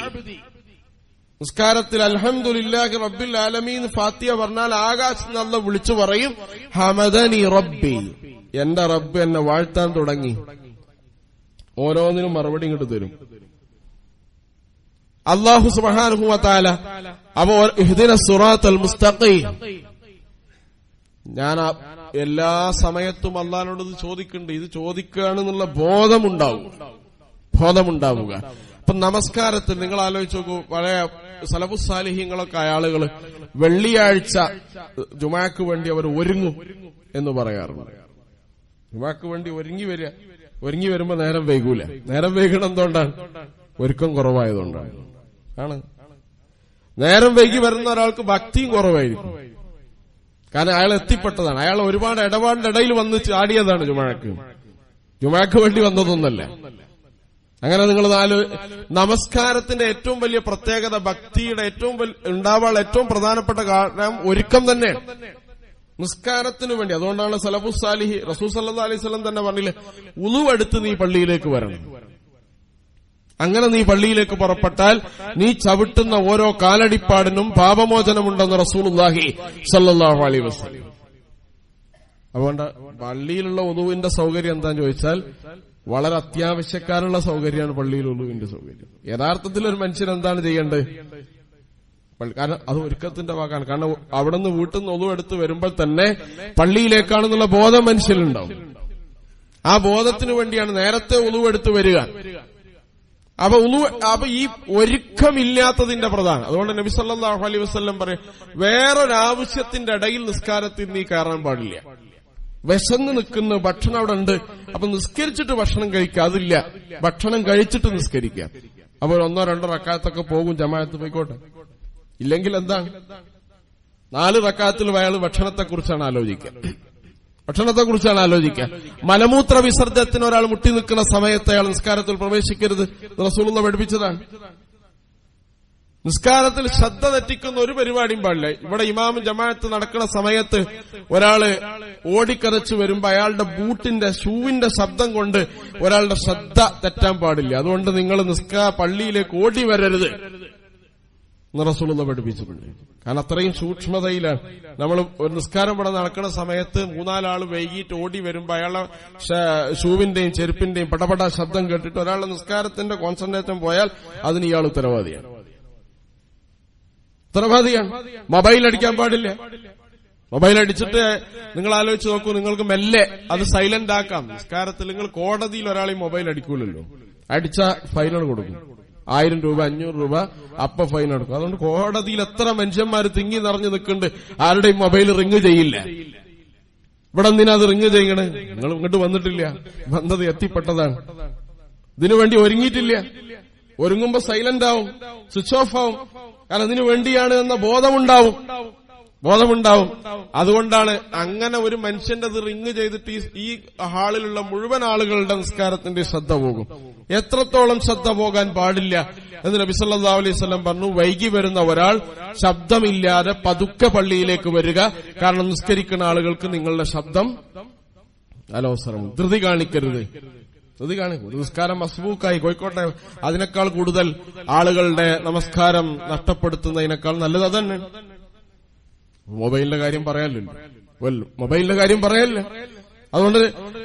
നിസ്കാരത്തിൽ അൽഹംദുലില്ലാഹി റബ്ബിൽ ആലമീൻ ഫാത്തിഹ പറഞ്ഞാൽ ആകാശത്ത് നിന്ന് അല്ലാഹു വിളിച്ചു പറയും, ഹമദനി റബ്ബി, എന്റെ റബ്ബ് എന്നെ വാഴ്ത്താൻ തുടങ്ങി. ഓരോന്നിനും മറുപടി ഇങ്ങോട്ട് തരും അല്ലാഹു സുബ്ഹാനഹു വ തആല. അപ്പോ ഇഹ്ദിനസ് സിറാത്തൽ മുസ്തഖീം, ഞാൻ എല്ലാ സമയത്തും അള്ളാഹിനോട് ഇത് ചോദിക്കുന്നുണ്ട്, ഇത് ചോദിക്കുകയാണെന്നുള്ള ബോധമുണ്ടാവുക. അപ്പൊ നമസ്കാരത്തിൽ നിങ്ങൾ ആലോചിച്ച് നോക്കൂ, പഴയ സലഫുസ് സാലിഹീങ്ങളൊക്കെ ആളുകള് വെള്ളിയാഴ്ച ജുമാക്ക് വേണ്ടി അവർ ഒരുങ്ങും എന്ന് പറയാറുണ്ട്. ജുമാക്ക് വേണ്ടി ഒരുങ്ങി വരുമ്പോ നേരം വൈകൂല. നേരം വൈകണം എന്തുകൊണ്ടാണ്? ഒരുക്കം കുറവായതുകൊണ്ടാണ്. നേരം വൈകി വരുന്ന ഒരാൾക്ക് ഭക്തിയും കുറവായിരിക്കും. കാരണം അയാൾ എത്തിപ്പെട്ടതാണ്, അയാൾ ഒരുപാട് ഇടപാടിന്റെ ഇടയിൽ വന്ന് ചാടിയതാണ്. ജുമാക്ക് വേണ്ടി വന്നതൊന്നല്ല. അങ്ങനെ നിങ്ങൾ നമസ്കാരത്തിന്റെ ഏറ്റവും വലിയ പ്രത്യേകത, ഭക്തിയുടെ ഏറ്റവും ഉണ്ടാവാനുള്ള ഏറ്റവും പ്രധാനപ്പെട്ട കാരണം ഒരുക്കം തന്നെയാണ്, നിസ്കാരത്തിന് വേണ്ടി. അതുകൊണ്ടാണ് സലഫുസ് സാലിഹി റസൂൽ സല്ലല്ലാഹു അലൈഹി വസല്ലം തന്നെ പറഞ്ഞില്ലേ, ഉളു എടുത്ത് നീ പള്ളിയിലേക്ക് വരണം. അങ്ങനെ നീ പള്ളിയിലേക്ക് പുറപ്പെട്ടാൽ നീ ചവിട്ടുന്ന ഓരോ കാലടിപ്പാടിനും പാപമോചനമുണ്ടെന്ന് റസൂലുള്ളാഹി സ്വല്ലല്ലാഹു അലൈഹി വസല്ലം. അതുകൊണ്ട് പള്ളിയിലുള്ള ഉളുവിന്റെ സൗകര്യം എന്താന്ന് ചോദിച്ചാൽ വളരെ അത്യാവശ്യക്കാരുള്ള സൗകര്യമാണ് പള്ളിയിൽ ഉളുവിന്റെ സൗകര്യം. യഥാർത്ഥത്തിൽ ഒരു മനുഷ്യൻ എന്താണ് ചെയ്യേണ്ടത്? കാരണം അത് ഒരുക്കത്തിന്റെ ഭാഗമാണ്. കാരണം അവിടെ നിന്ന് വീട്ടിൽ നിന്ന് ഉളു എടുത്ത് വരുമ്പോൾ തന്നെ പള്ളിയിലേക്കാണെന്നുള്ള ബോധം മനുഷ്യനുണ്ടാവും. ആ ബോധത്തിന് വേണ്ടിയാണ് നേരത്തെ ഉളു എടുത്ത് വരിക. അപ്പൊ ഈ ഒരുക്കമില്ലാത്തതിന്റെ പ്രധാനം. അതുകൊണ്ട് നബി സല്ലല്ലാഹു അലൈഹി വസല്ലം പറയും, വേറൊരാവശ്യത്തിന്റെ ഇടയിൽ നിസ്കാരത്തിൽ നീ കയറാൻ പാടില്ല. വിശന്ന് നിൽക്കുന്ന ഭക്ഷണം അവിടെ ഉണ്ട്, അപ്പൊ നിസ്കരിച്ചിട്ട് ഭക്ഷണം കഴിക്കുക, അതില്ല. ഭക്ഷണം കഴിച്ചിട്ട് നിസ്കരിക്കുക. അപ്പൊ 1-2 റക്അത്തൊക്കെ പോകും, ജമാഅത്ത് പോയിക്കോട്ടെ. ഇല്ലെങ്കിൽ എന്താണ്? 4 റക്അത്തിൽ അയാൾ ഭക്ഷണത്തെക്കുറിച്ചാണ് ആലോചിക്കുക. ഭക്ഷണത്തെക്കുറിച്ചാണ് ആലോചിക്കുക. മലമൂത്ര വിസർജനത്തിന് ഒരാൾ മുട്ടി നിൽക്കുന്ന സമയത്ത് അയാൾ നിസ്കാരത്തിൽ പ്രവേശിക്കരുത്. റസൂലുള്ളാഹി പഠിപ്പിച്ചതാണ്. നിസ്കാരത്തിൽ ശ്രദ്ധ തെറ്റിക്കുന്ന ഒരു പരിപാടിയും പാടില്ല. ഇവിടെ ഇമാമും ജമാഅത്ത് നടക്കുന്ന സമയത്ത് ഒരാള് ഓടിക്കരച്ചു വരുമ്പോ അയാളുടെ ബൂട്ടിന്റെ ഷൂവിന്റെ ശബ്ദം കൊണ്ട് ഒരാളുടെ ശ്രദ്ധ തെറ്റാൻ പാടില്ല. അതുകൊണ്ട് നിങ്ങൾ പള്ളിയിലേക്ക് ഓടി വരരുത് എന്ന് റസൂലുള്ളാഹി പഠിപ്പിച്ചിട്ടുണ്ട്. കാരണം അത്രയും സൂക്ഷ്മതയിലാണ്. നമ്മൾ ഒരു നിസ്കാരം ഇവിടെ നടക്കുന്ന സമയത്ത് 3-4 വൈകിട്ട് ഓടി വരുമ്പോ അയാളെ ഷൂവിന്റെയും ചെരുപ്പിന്റെയും പടപട ശബ്ദം കേട്ടിട്ട് ഒരാളുടെ നിസ്കാരത്തിന്റെ കോൺസെൻട്രേഷൻ പോയാൽ അതിന് ഇയാൾ ഉത്തരവാദിയാണ്. മൊബൈൽ അടിക്കാൻ പാടില്ല. മൊബൈൽ അടിച്ചിട്ട് നിങ്ങൾ ആലോചിച്ച് നോക്കൂ, നിങ്ങൾക്ക് മെല്ലെ അത് സൈലന്റ് ആക്കാം. നിസ്കാരത്തിൽ നിങ്ങൾ കോടതിയിൽ ഒരാളെയും മൊബൈൽ അടിക്കൂലല്ലോ. അടിച്ച ഫൈനാണ് കൊടുക്കും. 1000 രൂപ 500 രൂപ അപ്പ ഫൈൻ എടുക്കും. അതുകൊണ്ട് കോടതിയിൽ എത്ര മനുഷ്യന്മാർ തിങ്ങി നിറഞ്ഞു നിൽക്കുന്നുണ്ട്, ആരുടെയും മൊബൈൽ റിങ് ചെയ്യില്ല. ഇവിടെ എന്തിനാ അത് റിങ് ചെയ്യണേ? നിങ്ങൾ ഇങ്ങോട്ട് വന്നിട്ടില്ല, വന്നത് എത്തിപ്പെട്ടതാണ്. ഇതിനുവേണ്ടി ഒരുങ്ങിയിട്ടില്ല. ഒരുങ്ങുമ്പോ സൈലന്റ് ആവും, സ്വിച്ച് ഓഫ് ആവും. കാരണം ഇതിനു വേണ്ടിയാണ് എന്ന ബോധമുണ്ടാവും. അതുകൊണ്ടാണ് അങ്ങനെ ഒരു മനുഷ്യന്റെ റിങ് ചെയ്തിട്ട് ഈ ഹാളിലുള്ള മുഴുവൻ ആളുകളുടെ നിസ്കാരത്തിന്റെ ശ്രദ്ധ പോകും. എത്രത്തോളം ശ്രദ്ധ പോകാൻ പാടില്ല എന്ന് നബി സല്ലല്ലാഹു അലൈഹി വസല്ലം പറഞ്ഞു. വൈകി വരുന്ന ഒരാൾ ശബ്ദമില്ലാതെ പതുക്കെ പള്ളിയിലേക്ക് വരിക. കാരണം നിസ്കരിക്കുന്ന ആളുകൾക്ക് നിങ്ങളുടെ ശബ്ദം അലോസരം. ധൃതി കാണിക്കരുത്. നിസ്കാരം മസ്ബൂക്കായി കോഴിക്കോട്ടെ അതിനേക്കാൾ കൂടുതൽ ആളുകളുടെ നമസ്കാരം നഷ്ടപ്പെടുത്തുന്നതിനേക്കാൾ നല്ലത് അതന്നെ. മൊബൈലിന്റെ കാര്യം പറയാനില്ല. അതുകൊണ്ട്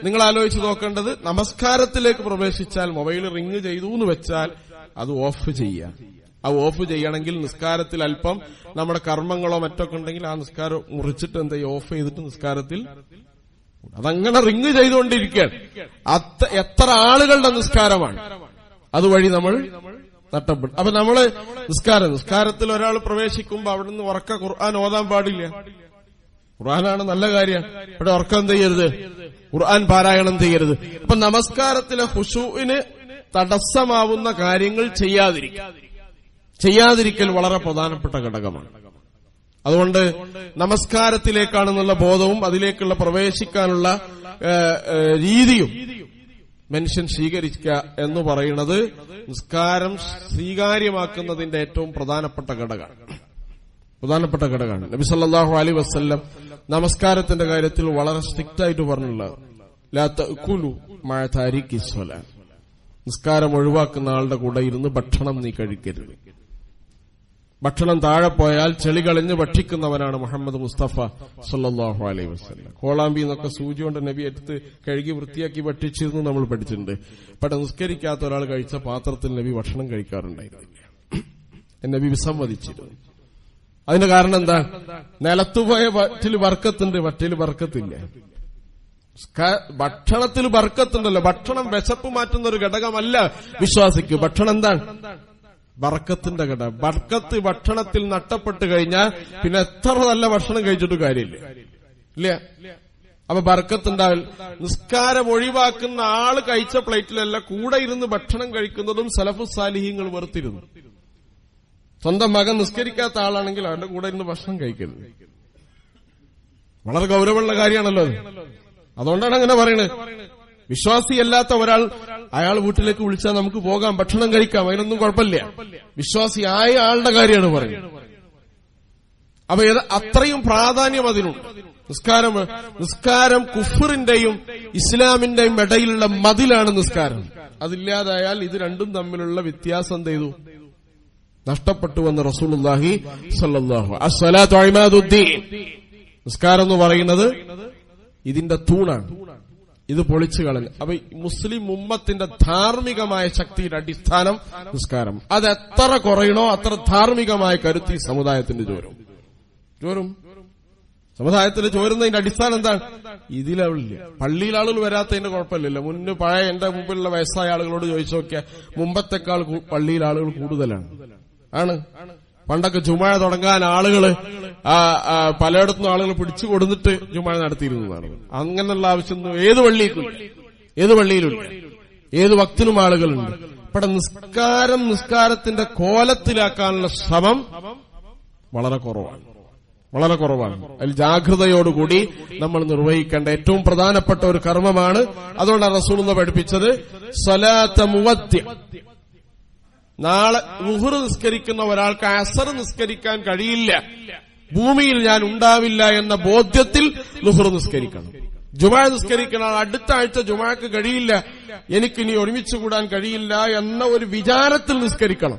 നിങ്ങൾ ആലോചിച്ച് നോക്കേണ്ടത്, നമസ്കാരത്തിലേക്ക് പ്രവേശിച്ചാൽ മൊബൈൽ റിങ് ചെയ്തു എന്ന് വെച്ചാൽ അത് ഓഫ് ചെയ്യുക. അത് ഓഫ് ചെയ്യണമെങ്കിൽ നിസ്കാരത്തിൽ അല്പം നമ്മുടെ കർമ്മങ്ങളോ മറ്റൊക്കെ ഉണ്ടെങ്കിൽ ആ നിസ്കാരം മുറിച്ചിട്ട് എന്താ ഓഫ് ചെയ്തിട്ട് നിസ്കാരത്തിൽ അതങ്ങനെ റിങ് ചെയ്തുകൊണ്ടിരിക്കുകയാണ്. എത്ര ആളുകളുടെ നിസ്കാരമാണ് അതുവഴി നമ്മൾ നഷ്ടപ്പെട്ടു. അപ്പൊ നമ്മള് നിസ്കാരത്തിൽ ഒരാൾ പ്രവേശിക്കുമ്പോ അവിടുന്ന് ഉറക്ക ഖുർആൻ ഓതാൻ പാടില്ല. ഖുർആനാണ് നല്ല കാര്യമാണ്. ഇവിടെ ഉറക്കം ചെയ്യരുത്, ഖുർആൻ പാരായണം ചെയ്യരുത്. അപ്പൊ നമസ്കാരത്തിലെ ഖുശൂഇന് തടസ്സമാവുന്ന കാര്യങ്ങൾ ചെയ്യാതിരിക്കൽ വളരെ പ്രധാനപ്പെട്ട ഘടകമാണ്. അതുകൊണ്ട് നമസ്കാരത്തിലേക്കാണെന്നുള്ള ബോധവും അതിലേക്കുള്ള പ്രവേശിക്കാനുള്ള രീതിയും മനുഷ്യൻ സ്വീകരിക്കുക എന്ന് പറയുന്നത് നിസ്കാരം സ്വീകാര്യമാക്കുന്നതിന്റെ ഏറ്റവും പ്രധാനപ്പെട്ട ഘടകമാണ്. നബി സല്ലല്ലാഹു അലൈഹി വസല്ലം നമസ്കാരത്തിന്റെ കാര്യത്തിൽ വളരെ സ്ട്രിക്റ്റ് ആയിട്ട് പറഞ്ഞിട്ടുള്ളത് ലാ തഅകുലു മഅ താരിഖി സ്വലാ. നിസ്കാരം ഒഴിവാക്കുന്ന ആളുടെ കൂടെ ഇരുന്ന് ഭക്ഷണം നീ കഴിക്കരുത്. ഭക്ഷണം താഴെ പോയാൽ ചെളി കളഞ്ഞ് ഭക്ഷിക്കുന്നവനാണ് മുഹമ്മദ് മുസ്തഫ സല്ലല്ലാഹു അലൈഹി വസല്ലം. കോളാമ്പി എന്നൊക്കെ സൂചി കൊണ്ട് നബി എടുത്ത് കഴുകി വൃത്തിയാക്കി ഭക്ഷിച്ചിരുന്നു നമ്മൾ പഠിച്ചിട്ടുണ്ട്. പക്ഷെ നിസ്കരിക്കാത്ത ഒരാൾ കഴിച്ച പാത്രത്തിൽ നബി ഭക്ഷണം കഴിക്കാറുണ്ടായിരുന്നില്ല. നബി വിസമ്മതിച്ചിരുന്നു. അതിന്റെ കാരണം എന്താ? നിലത്തുപോയ വറ്റിൽ ബർക്കത്തുണ്ട്, വറ്റിൽ ബർക്കത്തില്ല. ഭക്ഷണത്തിൽ ബർക്കത്തുണ്ടല്ലോ. ഭക്ഷണം വിശപ്പ് മാറ്റുന്ന ഒരു ഘടകമല്ല വിശ്വാസിക്ക്. ഭക്ഷണം എന്താണ്? ബർക്കത്തിന്റെ ഘടകം. ബർക്കത്ത് ഭക്ഷണത്തിൽ നഷ്ടപ്പെട്ട് കഴിഞ്ഞാൽ പിന്നെ എത്ര നല്ല ഭക്ഷണം കഴിച്ചിട്ട് കാര്യമില്ല, ഇല്ല. അപ്പൊ ബർക്കത്തുണ്ടാവില്ല. നിസ്കാരം ഒഴിവാക്കുന്ന ആള് കഴിച്ച പ്ലേറ്റിലല്ല കൂടെ ഇരുന്ന് ഭക്ഷണം കഴിക്കുന്നതും സലഫു സാലിഹീങ്ങൾ വെറുത്തിരുന്നു. സ്വന്തം മകൻ നിസ്കരിക്കാത്ത ആളാണെങ്കിൽ അവന്റെ കൂടെ ഇരുന്ന് ഭക്ഷണം കഴിക്കരുത്. വളരെ ഗൗരവമുള്ള കാര്യമാണല്ലോ അത്. അതുകൊണ്ടാണ് അങ്ങനെ പറയുന്നത്. വിശ്വാസിയല്ലാത്ത ഒരാൾ അയാൾ വീട്ടിലേക്ക് വിളിച്ചാൽ നമുക്ക് പോകാം, ഭക്ഷണം കഴിക്കാം, അതിനൊന്നും കുഴപ്പമില്ല. വിശ്വാസി ആയ ആളുടെ കാര്യമാണ് പറയുന്നത്. അപ്പൊ അത്രയും പ്രാധാന്യം അതിനുണ്ട്. നിസ്കാരം കുഫറിന്റെയും ഇസ്ലാമിന്റെയും ഇടയിലുള്ള മതിലാണ് നിസ്കാരം. അതില്ലാതായാൽ ഇത് രണ്ടും തമ്മിലുള്ള വ്യത്യാസം എന്ത് ചെയ്തു? നഷ്ടപ്പെട്ടുവെന്ന് റസൂലുള്ളാഹി സ്വല്ലല്ലാഹു അലൈഹി വസല്ലം. അസ്സലാത്തു ഇമാദുദ്ദീൻ. നിസ്കാരം എന്ന് പറയുന്നത് ഇതിന്റെ തൂണാണ്. ഇത് പൊളിച്ചു കളഞ്ഞു. അപ്പൊ മുസ്ലിം ഉമ്മത്തിന്റെ ധാർമ്മികമായ ശക്തിയുടെ അടിസ്ഥാനം നിസ്കാരം. അത് എത്ര കുറയണോ അത്ര ധാർമ്മികമായ കരുത്തി സമുദായത്തിന്റെ ചോരും. സമുദായത്തിൽ ചോരുന്നതിന്റെ അടിസ്ഥാനം എന്താണ്? ഇതിലാവില്ല. പള്ളിയിൽ ആളുകൾ വരാത്തതിന്റെ കുഴപ്പമില്ലല്ലോ. മുന്നേ പഴയ എന്റെ മുമ്പിലുള്ള വയസ്സായ ആളുകളോട് ചോദിച്ചു നോക്കിയാൽ മുമ്പത്തെക്കാൾ പള്ളിയിൽ ആളുകൾ കൂടുതലാണ്. പണ്ടൊക്കെ ജുമാ തുടങ്ങാൻ ആളുകള് പലയിടത്തും ആളുകൾ പിടിച്ചു കൊടുത്തിട്ട് ജുമാ നടത്തിയിരുന്നതാണ്. അങ്ങനെയുള്ള ആവശ്യം ഏത് പള്ളിയിലുണ്ട്, ഏത് വക്തിനും ആളുകളുണ്ട്. ഇവിടെ നിസ്കാരത്തിന്റെ കോലത്തിലാക്കാനുള്ള ശ്രമം വളരെ കുറവാണ്. വളരെ കുറവാണ്. അതിൽ ജാഗ്രതയോടുകൂടി നമ്മൾ നിർവഹിക്കേണ്ട ഏറ്റവും പ്രധാനപ്പെട്ട ഒരു കർമ്മമാണ്. അതുകൊണ്ടാണ് റസൂലുള്ളാഹി പഠിപ്പിച്ചത് സ്വലാത്ത മുവദ്ദിഅ. നാളെ ളുഹ്ർ നിസ്കരിക്കുന്ന ഒരാൾക്ക് അസർ നിസ്കരിക്കാൻ കഴിയില്ല, ഭൂമിയിൽ ഞാൻ ഉണ്ടാവില്ല എന്ന ബോധ്യത്തിൽ ളുഹ്ർ നിസ്കരിക്കണം. ജുമാ നിസ്കരിക്കുന്ന ആൾ അടുത്ത ആഴ്ച ജുമാക്ക് കഴിയില്ല, എനിക്കിനി ഒരുമിച്ച് കൂടാൻ കഴിയില്ല എന്ന ഒരു വിചാരത്തിൽ നിസ്കരിക്കണം.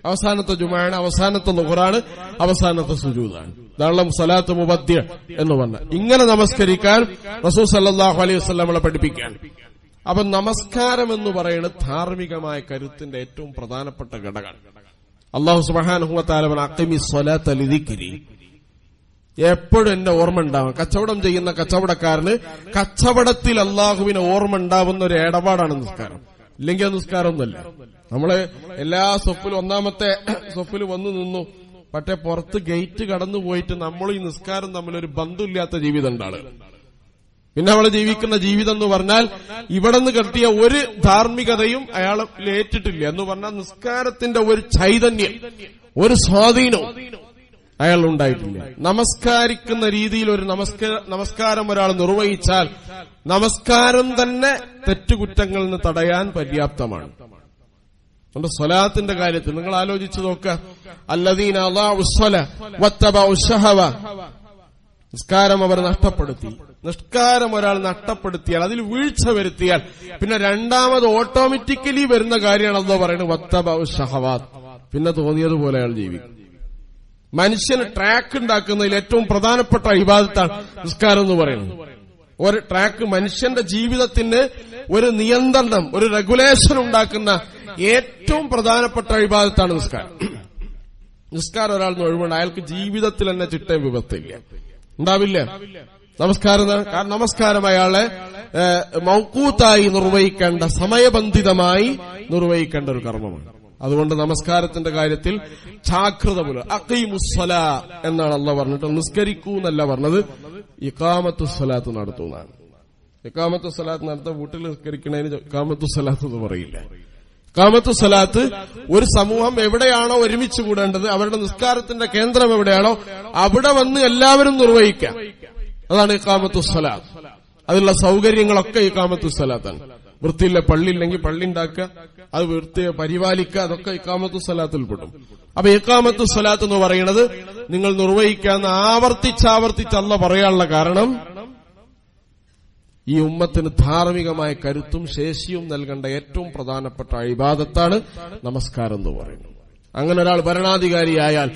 അവസാനത്തെ ജുമായാണ്, അവസാനത്തെ ളുഹ്റാണ്, അവസാനത്തെ സുജൂദാണ്. ധാരാളം സ്വലാത്ത് മുവദ്ദിഅ എന്ന് പറഞ്ഞ ഇങ്ങനെ നമസ്കരിക്കാൻ റസൂൽ സല്ലല്ലാഹു അലൈഹി വസല്ലം നമ്മളെ പഠിപ്പിക്കാൻ. അപ്പൊ നമസ്കാരം എന്ന് പറയുന്നത് ധാർമ്മികമായ കരുത്തിന്റെ ഏറ്റവും പ്രധാനപ്പെട്ട ഘടകമാണ്. അല്ലാഹു സുബ്ഹാനഹു വ തആല പറഞ്ഞു അഖിമിസ് സ്വലാത്ത ലിദിക്രി. എപ്പോഴും എന്നെ ഓർമ്മ ഉണ്ടാവും. കച്ചവടം ചെയ്യുന്ന കച്ചവടക്കാരന് കച്ചവടത്തിൽ അള്ളാഹുവിനെ ഓർമ്മ ഉണ്ടാവുന്ന ഒരു ഇടപാടാണ് നിസ്കാരം. ഇല്ലെങ്കിൽ അത് നിസ്കാരമൊന്നുമല്ല. നമ്മള് എല്ലാ സ്വപ്പിലും ഒന്നാമത്തെ സ്വപ്പിൽ വന്നു നിന്നു, പക്ഷെ പുറത്ത് ഗേറ്റ് കടന്നു പോയിട്ട് നമ്മൾ ഈ നിസ്കാരം തമ്മിലൊരു ബന്ധമില്ലാത്ത ജീവിതം ഉണ്ടാണ്. പിന്നെ അവള് ജീവിക്കുന്ന ജീവിതം എന്ന് പറഞ്ഞാൽ ഇവിടെ നിന്ന് കിട്ടിയ ഒരു ധാർമ്മികതയും അയാൾ ഏറ്റിട്ടില്ല എന്ന് പറഞ്ഞാൽ നിസ്കാരത്തിന്റെ ഒരു ചൈതന്യം, ഒരു സ്വാധീനവും അയാൾ ഉണ്ടായിട്ടില്ല. നമസ്കാരിക്കുന്ന രീതിയിൽ ഒരു നമസ്കാരം ഒരാൾ നിർവഹിച്ചാൽ നമസ്കാരം തന്നെ തെറ്റുകുറ്റങ്ങളിൽ നിന്ന് തടയാൻ പര്യാപ്തമാണ്. നമ്മുടെ സ്വലാത്തിന്റെ കാര്യത്തിൽ നിങ്ങൾ ആലോചിച്ചു നോക്കുക. അല്ലദീന അളാഉ സ്വല വത്തബഉ ശഹവ. നിസ്കാരം അവർ നഷ്ടപ്പെടുത്തി. നിസ്കാരം ഒരാൾ നഷ്ടപ്പെടുത്തിയാൽ, അതിൽ വീഴ്ച വരുത്തിയാൽ പിന്നെ രണ്ടാമത് ഓട്ടോമാറ്റിക്കലി വരുന്ന കാര്യമാണ് അല്ലാഹു പറയുന്നത് വത്തബഉ ശഹവാത്ത്. പിന്നെ തോന്നിയതുപോലെ അയാൾ ജീവിക്കും. മനുഷ്യന് ട്രാക്ക് ഉണ്ടാക്കുന്നതിൽ ഏറ്റവും പ്രധാനപ്പെട്ട ഇബാദത്താണ് നിസ്കാരം എന്ന് പറയുന്നത്. ഒരു ട്രാക്ക് മനുഷ്യന്റെ ജീവിതത്തിന് ഒരു നിയന്ത്രണം, ഒരു റെഗുലേഷൻ ഉണ്ടാക്കുന്ന ഏറ്റവും പ്രധാനപ്പെട്ട ഇബാദത്താണ് നിസ്കാരം. നിസ്കാരം ഒരാൾ ഒഴിവുണ്ട്, അയാൾക്ക് ജീവിതത്തിൽ തന്നെ ചിട്ടയും വ്യവസ്ഥയില്ല, ഉണ്ടാവില്ല. നമസ്കാരം, കാരണം നമസ്കാരം അയാളെ മൗഖൂത്തായി നിർവഹിക്കേണ്ട, സമയബന്ധിതമായി നിർവഹിക്കേണ്ട ഒരു കർമ്മമാണ്. അതുകൊണ്ട് നമസ്കാരത്തിന്റെ കാര്യത്തിൽ ജാഗ്രത പുലർത്തുക. അഖീമുസ്സലാ എന്നാണ് അല്ലാഹു പറഞ്ഞിട്ട്, നിസ്കരിക്കൂ എന്നല്ല പറഞ്ഞത്, ഇഖാമത്തുസ്സലാത്ത് നടത്തുന്നതാണ്. ഇഖാമത്തുസ്സലാത്ത് നടത്താൻ വീട്ടിൽ നിസ്കരിക്കുന്നതിന് ഇഖാമത്തുസ്സലാത്ത് എന്ന് പറയില്ല. ഇഖാമത്തുസ്സലാത്ത് ഒരു സമൂഹം എവിടെയാണോ ഒരുമിച്ച് കൂടേണ്ടത്, അവരുടെ നിസ്കാരത്തിന്റെ കേന്ദ്രം എവിടെയാണോ അവിടെ വന്ന് എല്ലാവരും നിർവഹിക്കാം. അതാണ് ഇഖാമത്തുസ്സലാത്ത്. അതിലുള്ള സൗകര്യങ്ങളൊക്കെ ഇഖാമത്തുസ്സലാത്താണ്. വൃത്തിയില്ല പള്ളി ഇല്ലെങ്കിൽ പള്ളി ഉണ്ടാക്കുക, അത് വൃത്തിയെ പരിപാലിക്കുക, അതൊക്കെ ഇഖാമത്തുസ്സലാത്തിൽ പെടും. അപ്പൊ ഇഖാമത്തുസ്സലാത്ത് എന്ന് പറയുന്നത് നിങ്ങൾ നിർവഹിക്കാന്ന് ആവർത്തിച്ചാവർത്തിച്ച് അല്ലാഹു പറയാനുള്ള കാരണം ഈ ഉമ്മത്തിന് ധാർമ്മികമായ കരുത്തും ശേഷിയും നൽകേണ്ട ഏറ്റവും പ്രധാനപ്പെട്ട ഇബാദത്താണ് നമസ്കാരം എന്ന് പറയുന്നത്. അങ്ങനെ ഒരാൾ ഭരണാധികാരിയായാൽ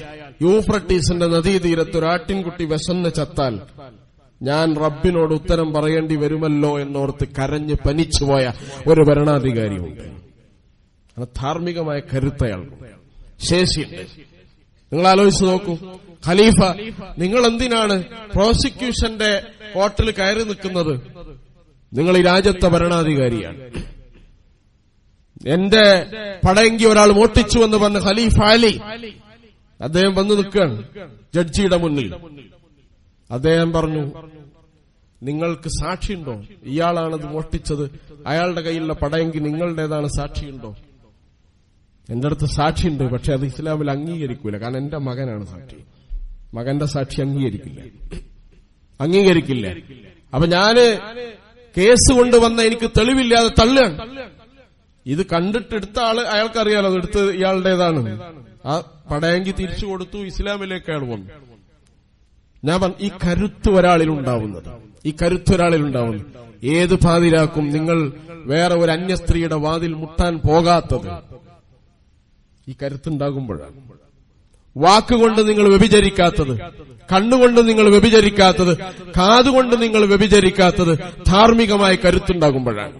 യൂഫ്രട്ടീസിന്റെ നദീതീരത്ത് ഒരു ആട്ടിൻകുട്ടി വിശന്ന് ചത്താൽ ഞാൻ റബ്ബിനോട് ഉത്തരം പറയേണ്ടി വരുമല്ലോ എന്നോർത്ത് കരഞ്ഞ് പനിച്ചുപോയ ഒരു ഭരണാധികാരിയുണ്ട്. ധാർമ്മികമായ കരുത്തയാൾക്ക് ശേഷിയുണ്ട്. നിങ്ങൾ ആലോചിച്ച് നോക്കൂ, ഖലീഫ നിങ്ങൾ എന്തിനാണ് പ്രോസിക്യൂഷന്റെ കോർട്ടിൽ കയറി നിൽക്കുന്നത്? നിങ്ങൾ ഈ രാജ്യത്തെ ഭരണാധികാരിയാണ്. എന്റെ പടയെങ്കി ഒരാൾ മോട്ടിച്ചു എന്ന് പറഞ്ഞ ഖലീഫ അലി അദ്ദേഹം വന്നു നിൽക്കുകയാണ് ജഡ്ജിയുടെ മുന്നിൽ. അദ്ദേഹം പറഞ്ഞു, നിങ്ങൾക്ക് സാക്ഷിയുണ്ടോ? ഇയാളാണത് മോഷ്ടിച്ചത്, അയാളുടെ കയ്യിലുള്ള പടയെങ്കിൽ നിങ്ങളുടേതാണ്, സാക്ഷിയുണ്ടോ? എന്റെ അടുത്ത് സാക്ഷിയുണ്ട്, പക്ഷെ അത് ഇസ്ലാമിൽ അംഗീകരിക്കൂല, കാരണം എന്റെ മകനാണ് സാക്ഷി. മകന്റെ സാക്ഷി അംഗീകരിക്കില്ല. അപ്പൊ ഞാന് കേസ് കൊണ്ടുവന്ന എനിക്ക് തെളിവില്ലാതെ തള്ളുകയാണ്. ഇത് കണ്ടിട്ട് എടുത്ത ആള് അയാൾക്കറിയാലോ അത് എടുത്ത് ഇയാളുടേതാണ്. ആ പടയെങ്കിൽ തിരിച്ചു കൊടുത്തു, ഇസ്ലാമിലേക്ക് അയാൾ വന്നു. ഞാൻ പറഞ്ഞു, ഈ കരുത്ത് ഒരാളിലുണ്ടാവുന്നത്, ഏത് പാതിരാക്കും നിങ്ങൾ വേറെ ഒരു അന്യ സ്ത്രീയുടെ വാതിൽ മുട്ടാൻ പോകാത്തത് ഈ കരുത്തുണ്ടാകുമ്പോഴാണ്. വാക്കുകൊണ്ട് നിങ്ങൾ വ്യഭിചരിക്കാത്തത്, കണ്ണുകൊണ്ട് നിങ്ങൾ വ്യഭിചരിക്കാത്തത്, കാതുകൊണ്ട് നിങ്ങൾ വ്യഭിചരിക്കാത്തത് ധാർമ്മികമായ കരുത്തുണ്ടാകുമ്പോഴാണ്.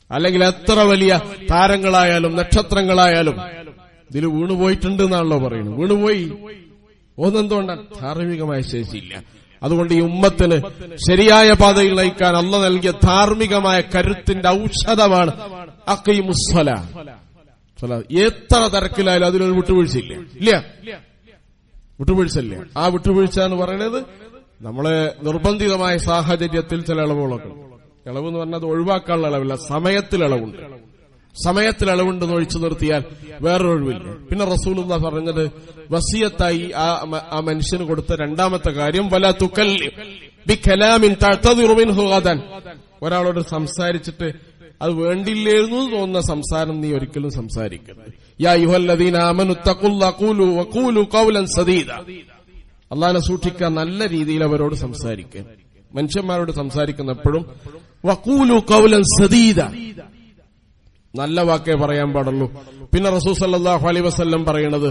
അല്ലെങ്കിൽ എത്ര വലിയ താരങ്ങളായാലും നക്ഷത്രങ്ങളായാലും ഇതിൽ വീണുപോയിട്ടുണ്ട് എന്നാണല്ലോ പറയുന്നത്. വീണുപോയി ഒന്നെന്തുകൊണ്ടാണ്? ധാർമ്മികമായ ശേഷിയില്ല. അതുകൊണ്ട് ഈ ഉമ്മത്തിന് ശരിയായ പാതയിൽ നയിക്കാൻ അല്ലാഹു നൽകിയ ധാർമ്മികമായ കരുത്തിന്റെ ഔഷധമാണ് അഖീമുസ്സലാ. എത്ര തിരക്കിലായാലും അതിലൊരു വിട്ടുവീഴ്ചയില്ല. ആ വിട്ടുവീഴ്ച എന്ന് പറയുന്നത് നമ്മളെ നിർബന്ധിതമായ സാഹചര്യത്തിൽ ചില ഇളവുകളൊക്കെ, ഇളവ് എന്ന് പറഞ്ഞാൽ അത് ഒഴിവാക്കാനുള്ള ഇളവില്ല, സമയത്തിൽ ഇളവുണ്ട്. സമയത്തിൽ അളവുണ്ടെന്ന് ഒഴിച്ചു നിർത്തിയാൽ വേറൊഴിവില്ല. പിന്നെ റസൂലുള്ളാഹി പറഞ്ഞത് വസിയത്തായി ആ മനുഷ്യന് കൊടുത്ത രണ്ടാമത്തെ കാര്യം വലാ തുകല്ലിം ബികലാമിൻ തഅ്തദിറു മിൻഹു ഗദൻ. ഒരാളോട് സംസാരിച്ചിട്ട് അത് വേണ്ടില്ലായിരുന്നു തോന്നുന്ന സംസാരം നീ ഒരിക്കലും സംസാരിക്കരുത്. യാ അയ്യുഹല്ലദീന ആമനു തഖുല്ലാഹ വഖൂലു ഖൗലൻ സദീദ. അല്ലാഹുവിനെ സൂക്ഷിക്കാൻ നല്ല രീതിയിൽ അവരോട് സംസാരിക്കുക. മനുഷ്യന്മാരോട് സംസാരിക്കുന്നപ്പോഴും വഖൂലു ഖൗലൻ സദീദ, നല്ല വാക്കേ പറയാൻ പാടുള്ളൂ. പിന്നെ റസൂൽ സല്ലല്ലാഹു അലൈഹി വസല്ലം പറയുന്നത്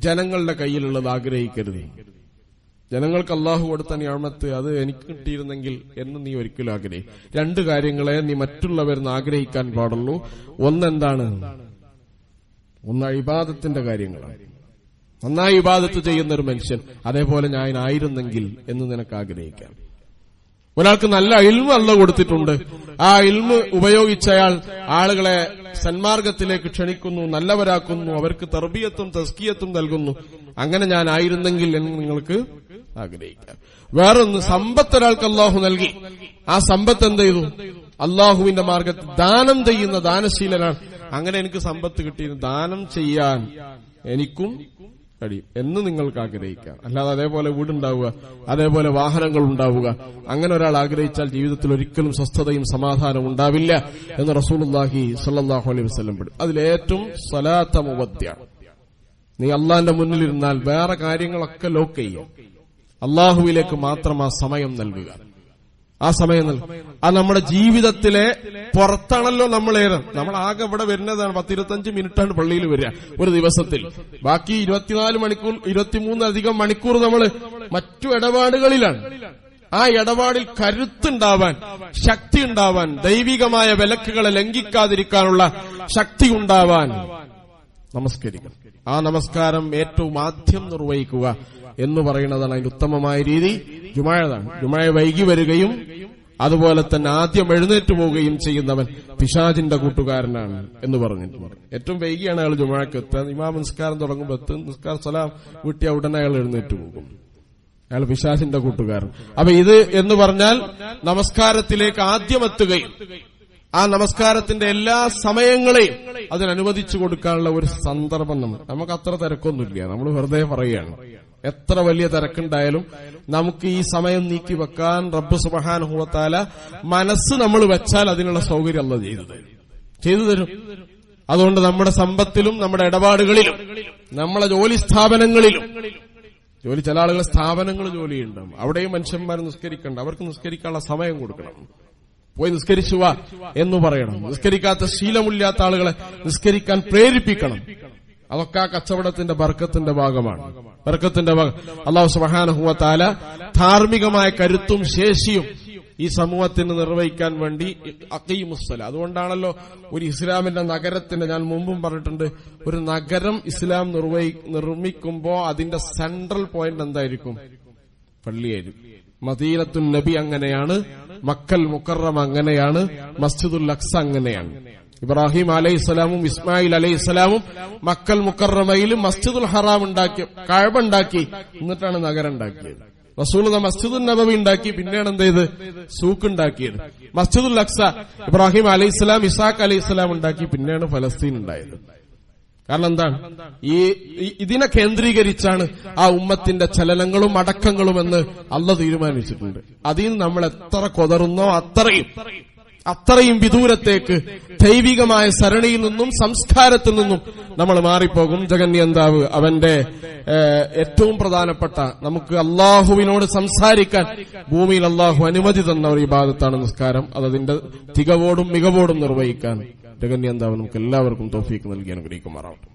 ജനങ്ങളുടെ കയ്യിലുള്ളത് ആഗ്രഹിക്കരുത്. ജനങ്ങൾക്ക് അള്ളാഹു കൊടുത്ത നിഅമത്ത് അത് എനിക്ക് കിട്ടിയിരുന്നെങ്കിൽ എന്ന് നീ ഒരിക്കലും ആഗ്രഹിക്കും. രണ്ട് കാര്യങ്ങളെ നീ മറ്റുള്ളവരിൽ ആഗ്രഹിക്കാൻ പാടുള്ളൂ. ഒന്നെന്താണ്? ഒന്ന് ഇബാദത്തിന്റെ കാര്യങ്ങളാണ്. നന്നായി ഇബാദത്ത് ചെയ്യുന്ന ഒരു മനുഷ്യൻ അതേപോലെ ഞാൻ ആയിരുന്നെങ്കിൽ എന്ന് നിനക്ക് ആഗ്രഹിക്കാം. ഒരാൾക്ക് നല്ല ഇൽമ് അല്ലാഹു കൊടുത്തിട്ടുണ്ട്. ആ ഇൽമ് ഉപയോഗിച്ചയാൾ ആളുകളെ സന്മാർഗത്തിലേക്ക് ക്ഷണിക്കുന്നു, നല്ലവരാക്കുന്നു, അവർക്ക് തർബിയത്തും തസ്കിയത്തും നൽകുന്നു. അങ്ങനെ ഞാൻ ആയിരുന്നെങ്കിൽ എന്ന് നിങ്ങൾക്ക് ആഗ്രഹിക്കാം. വേറൊന്ന്, സമ്പത്ത് ഒരാൾക്ക് അള്ളാഹു നൽകി. ആ സമ്പത്ത് എന്ത് ചെയ്തു? അള്ളാഹുവിന്റെ മാർഗത്തിൽ ദാനം ചെയ്യുന്ന ദാനശീലനാണ്. അങ്ങനെ എനിക്ക് സമ്പത്ത് കിട്ടിയിരുന്നു, ദാനം ചെയ്യാൻ എനിക്കും കഴിയും എന്ന് നിങ്ങൾക്ക് ആഗ്രഹിക്കാം. അല്ലാതെ അതേപോലെ വീടുണ്ടാവുക, അതേപോലെ വാഹനങ്ങൾ ഉണ്ടാവുക, അങ്ങനെ ഒരാൾ ആഗ്രഹിച്ചാൽ ജീവിതത്തിൽ ഒരിക്കലും സ്വസ്ഥതയും സമാധാനവും ഉണ്ടാവില്ല എന്ന് റസൂലുള്ളാഹി സ്വല്ലല്ലാഹു അലൈഹി വസല്ലം പറഞ്ഞു. അതിലേറ്റവും സ്വലാത്ത മുവദ്ദിഅ. നീ അള്ളാന്റെ മുന്നിലിരുന്നാൽ വേറെ കാര്യങ്ങളൊക്കെ ലോക്ക് ചെയ്യും. അള്ളാഹുവിലേക്ക് മാത്രം ആ സമയം നൽകുക. ആ സമയം അത് നമ്മുടെ ജീവിതത്തിലെ പുറത്താണല്ലോ നമ്മളേറെ. നമ്മളാകെ ഇവിടെ വരുന്നതാണ് 10-25 മിനിറ്റാണ് പള്ളിയിൽ വരിക ഒരു ദിവസത്തിൽ. ബാക്കി 24 മണിക്കൂർ 23 മണിക്കൂർ നമ്മൾ മറ്റു ഇടപാടുകളിലാണ്. ആ ഇടപാടിൽ കരുത്തുണ്ടാവാൻ, ശക്തി ഉണ്ടാവാൻ, ദൈവികമായ വിലക്കുകളെ ലംഘിക്കാതിരിക്കാനുള്ള ശക്തി ഉണ്ടാവാൻ നമസ്കരിക്കണം. ആ നമസ്കാരം ഏറ്റവും ആദ്യം നിർവഹിക്കുക എന്ന് പറയുന്നതാണ് അതിന്റെ ഉത്തമമായ രീതി. ജുമാഴതാണ്. ജുമാഴ വൈകി വരികയും അതുപോലെ തന്നെ ആദ്യം എഴുന്നേറ്റ് പോവുകയും ചെയ്യുന്നവൻ പിശാചിന്റെ കൂട്ടുകാരനാണ് എന്ന് പറഞ്ഞിട്ടുണ്ട്. ഏറ്റവും വൈകിയാണ് അയാൾ ജുമാഴക്ക് എത്തുക. ഇമാം നിസ്കാരം തുടങ്ങുമ്പോൾ നിസ്കാരം സലാം വീട്ടിയ ഉടനെ അയാൾ എഴുന്നേറ്റ് പോകും. അയാൾ പിശാചിന്റെ കൂട്ടുകാരൻ. അപ്പൊ ഇത് എന്ന് പറഞ്ഞാൽ നമസ്കാരത്തിലേക്ക് ആദ്യം എത്തുകയും ആ നമസ്കാരത്തിന്റെ എല്ലാ സമയങ്ങളെയും അതിനനുവദിച്ചു കൊടുക്കാനുള്ള ഒരു സന്ദർഭം നമുക്ക് അത്ര തിരക്കൊന്നുമില്ല. നമ്മൾ വെറുതെ പറയുകയാണ്. എത്ര വലിയ തിരക്കുണ്ടായാലും നമുക്ക് ഈ സമയം നീക്കി വെക്കാൻ റബ്ബ് സുബ്ഹാനഹു വ തആല മനസ്സ് നമ്മൾ വെച്ചാൽ അതിനുള്ള സൗകര്യം അല്ലാഹു ചെയ്തു തരും. അതുകൊണ്ട് നമ്മുടെ സമ്പത്തിലും നമ്മുടെ ഇടപാടുകളിലും നമ്മളെ ജോലി സ്ഥാപനങ്ങളിലും ചില ആളുകൾ സ്ഥാപനങ്ങൾ ജോലിയുണ്ടാവും. അവിടെയും മനുഷ്യന്മാർ നിസ്കരിക്കണ്ട. അവർക്ക് നിസ്കരിക്കാനുള്ള സമയം കൊടുക്കണം. പോയി നിസ്കരിച്ചുവാ എന്ന് പറയണം. നിസ്കരിക്കാത്ത ശീലമില്ലാത്ത ആളുകളെ നിസ്കരിക്കാൻ പ്രേരിപ്പിക്കണം. അതൊക്കെ ആ കച്ചവടത്തിന്റെ ബർക്കത്തിന്റെ ഭാഗമാണ്. അല്ലാഹു സുബ്ഹാനഹു വ തആല ധാർമ്മികമായ കരുത്തും ശേഷിയും ഈ സമൂഹത്തിന് നിർവഹിക്കാൻ വേണ്ടി അഖീമുസ്സലാ. അതുകൊണ്ടാണല്ലോ ഒരു ഇസ്ലാമിന്റെ നഗരത്തിന്റെ, ഞാൻ മുമ്പും പറഞ്ഞിട്ടുണ്ട്, ഒരു നഗരം ഇസ്ലാം നിർമ്മിക്കുമ്പോ അതിന്റെ സെൻട്രൽ പോയിന്റ് എന്തായിരിക്കും? പള്ളിയായിരിക്കും. മദീനത്തുൻ നബി അങ്ങനെയാണ്, മക്കൽ മുക്കറമ അങ്ങനെയാണ്, മസ്ജിദുൽ അഖ്സ അങ്ങനെയാണ്. ഇബ്രാഹിം അലൈഹിസ്സലാമും ഇസ്മായിൽ അലൈഹിസ്സലാമും മക്കൽ മുക്കറമയിൽ മസ്ജിദുൽ ഹറാം ഉണ്ടാക്കി, കഅബ ഉണ്ടാക്കി, എന്നിട്ടാണ് നഗരം ഉണ്ടാക്കിയത്. റസൂലുള്ളാഹി മസ്ജിദുൻ നബവി ഉണ്ടാക്കി, പിന്നെയാണ് എന്ത് ചെയ്ത്? സൂക്ക് ഉണ്ടാക്കിയത്. മസ്ജിദുൽ അഖ്സ ഇബ്രാഹിം അലൈഹിസ്സലാം ഇസാഖ് അലൈഹിസ്സലാം ഉണ്ടാക്കി, പിന്നെയാണ് ഫലസ്തീൻ ഉണ്ടായത്. കാരണം എന്താണ്? ഇതിനെ കേന്ദ്രീകരിച്ചാണ് ആ ഉമ്മത്തിന്റെ ചലനങ്ങളും അടക്കങ്ങളും എന്ന് അല്ലാഹു തീരുമാനിച്ചിട്ടുണ്ട്. അതിൽ നമ്മൾ എത്ര കൊതറുന്നോ അത്രയും വിദൂരത്തേക്ക് ദൈവികമായ സരണിയിൽ നിന്നും സംസ്കാരത്തിൽ നിന്നും നമ്മൾ മാറിപ്പോകും. ജഗന്യന്താവ് അവന്റെ ഏറ്റവും പ്രധാനപ്പെട്ട നമുക്ക് അള്ളാഹുവിനോട് സംസാരിക്കാൻ ഭൂമിയിൽ അള്ളാഹു അനുമതി തന്ന ഒരു ഇബാദത്താണ് നിസ്കാരം. അതതിന്റെ തികവോടും മികവോടും നിർവഹിക്കാൻ ജഗന്യന്താവ് നമുക്ക് എല്ലാവർക്കും തൗഫീഖ് നൽകി അനുഗ്രഹിക്കുമാറാവട്ടെ.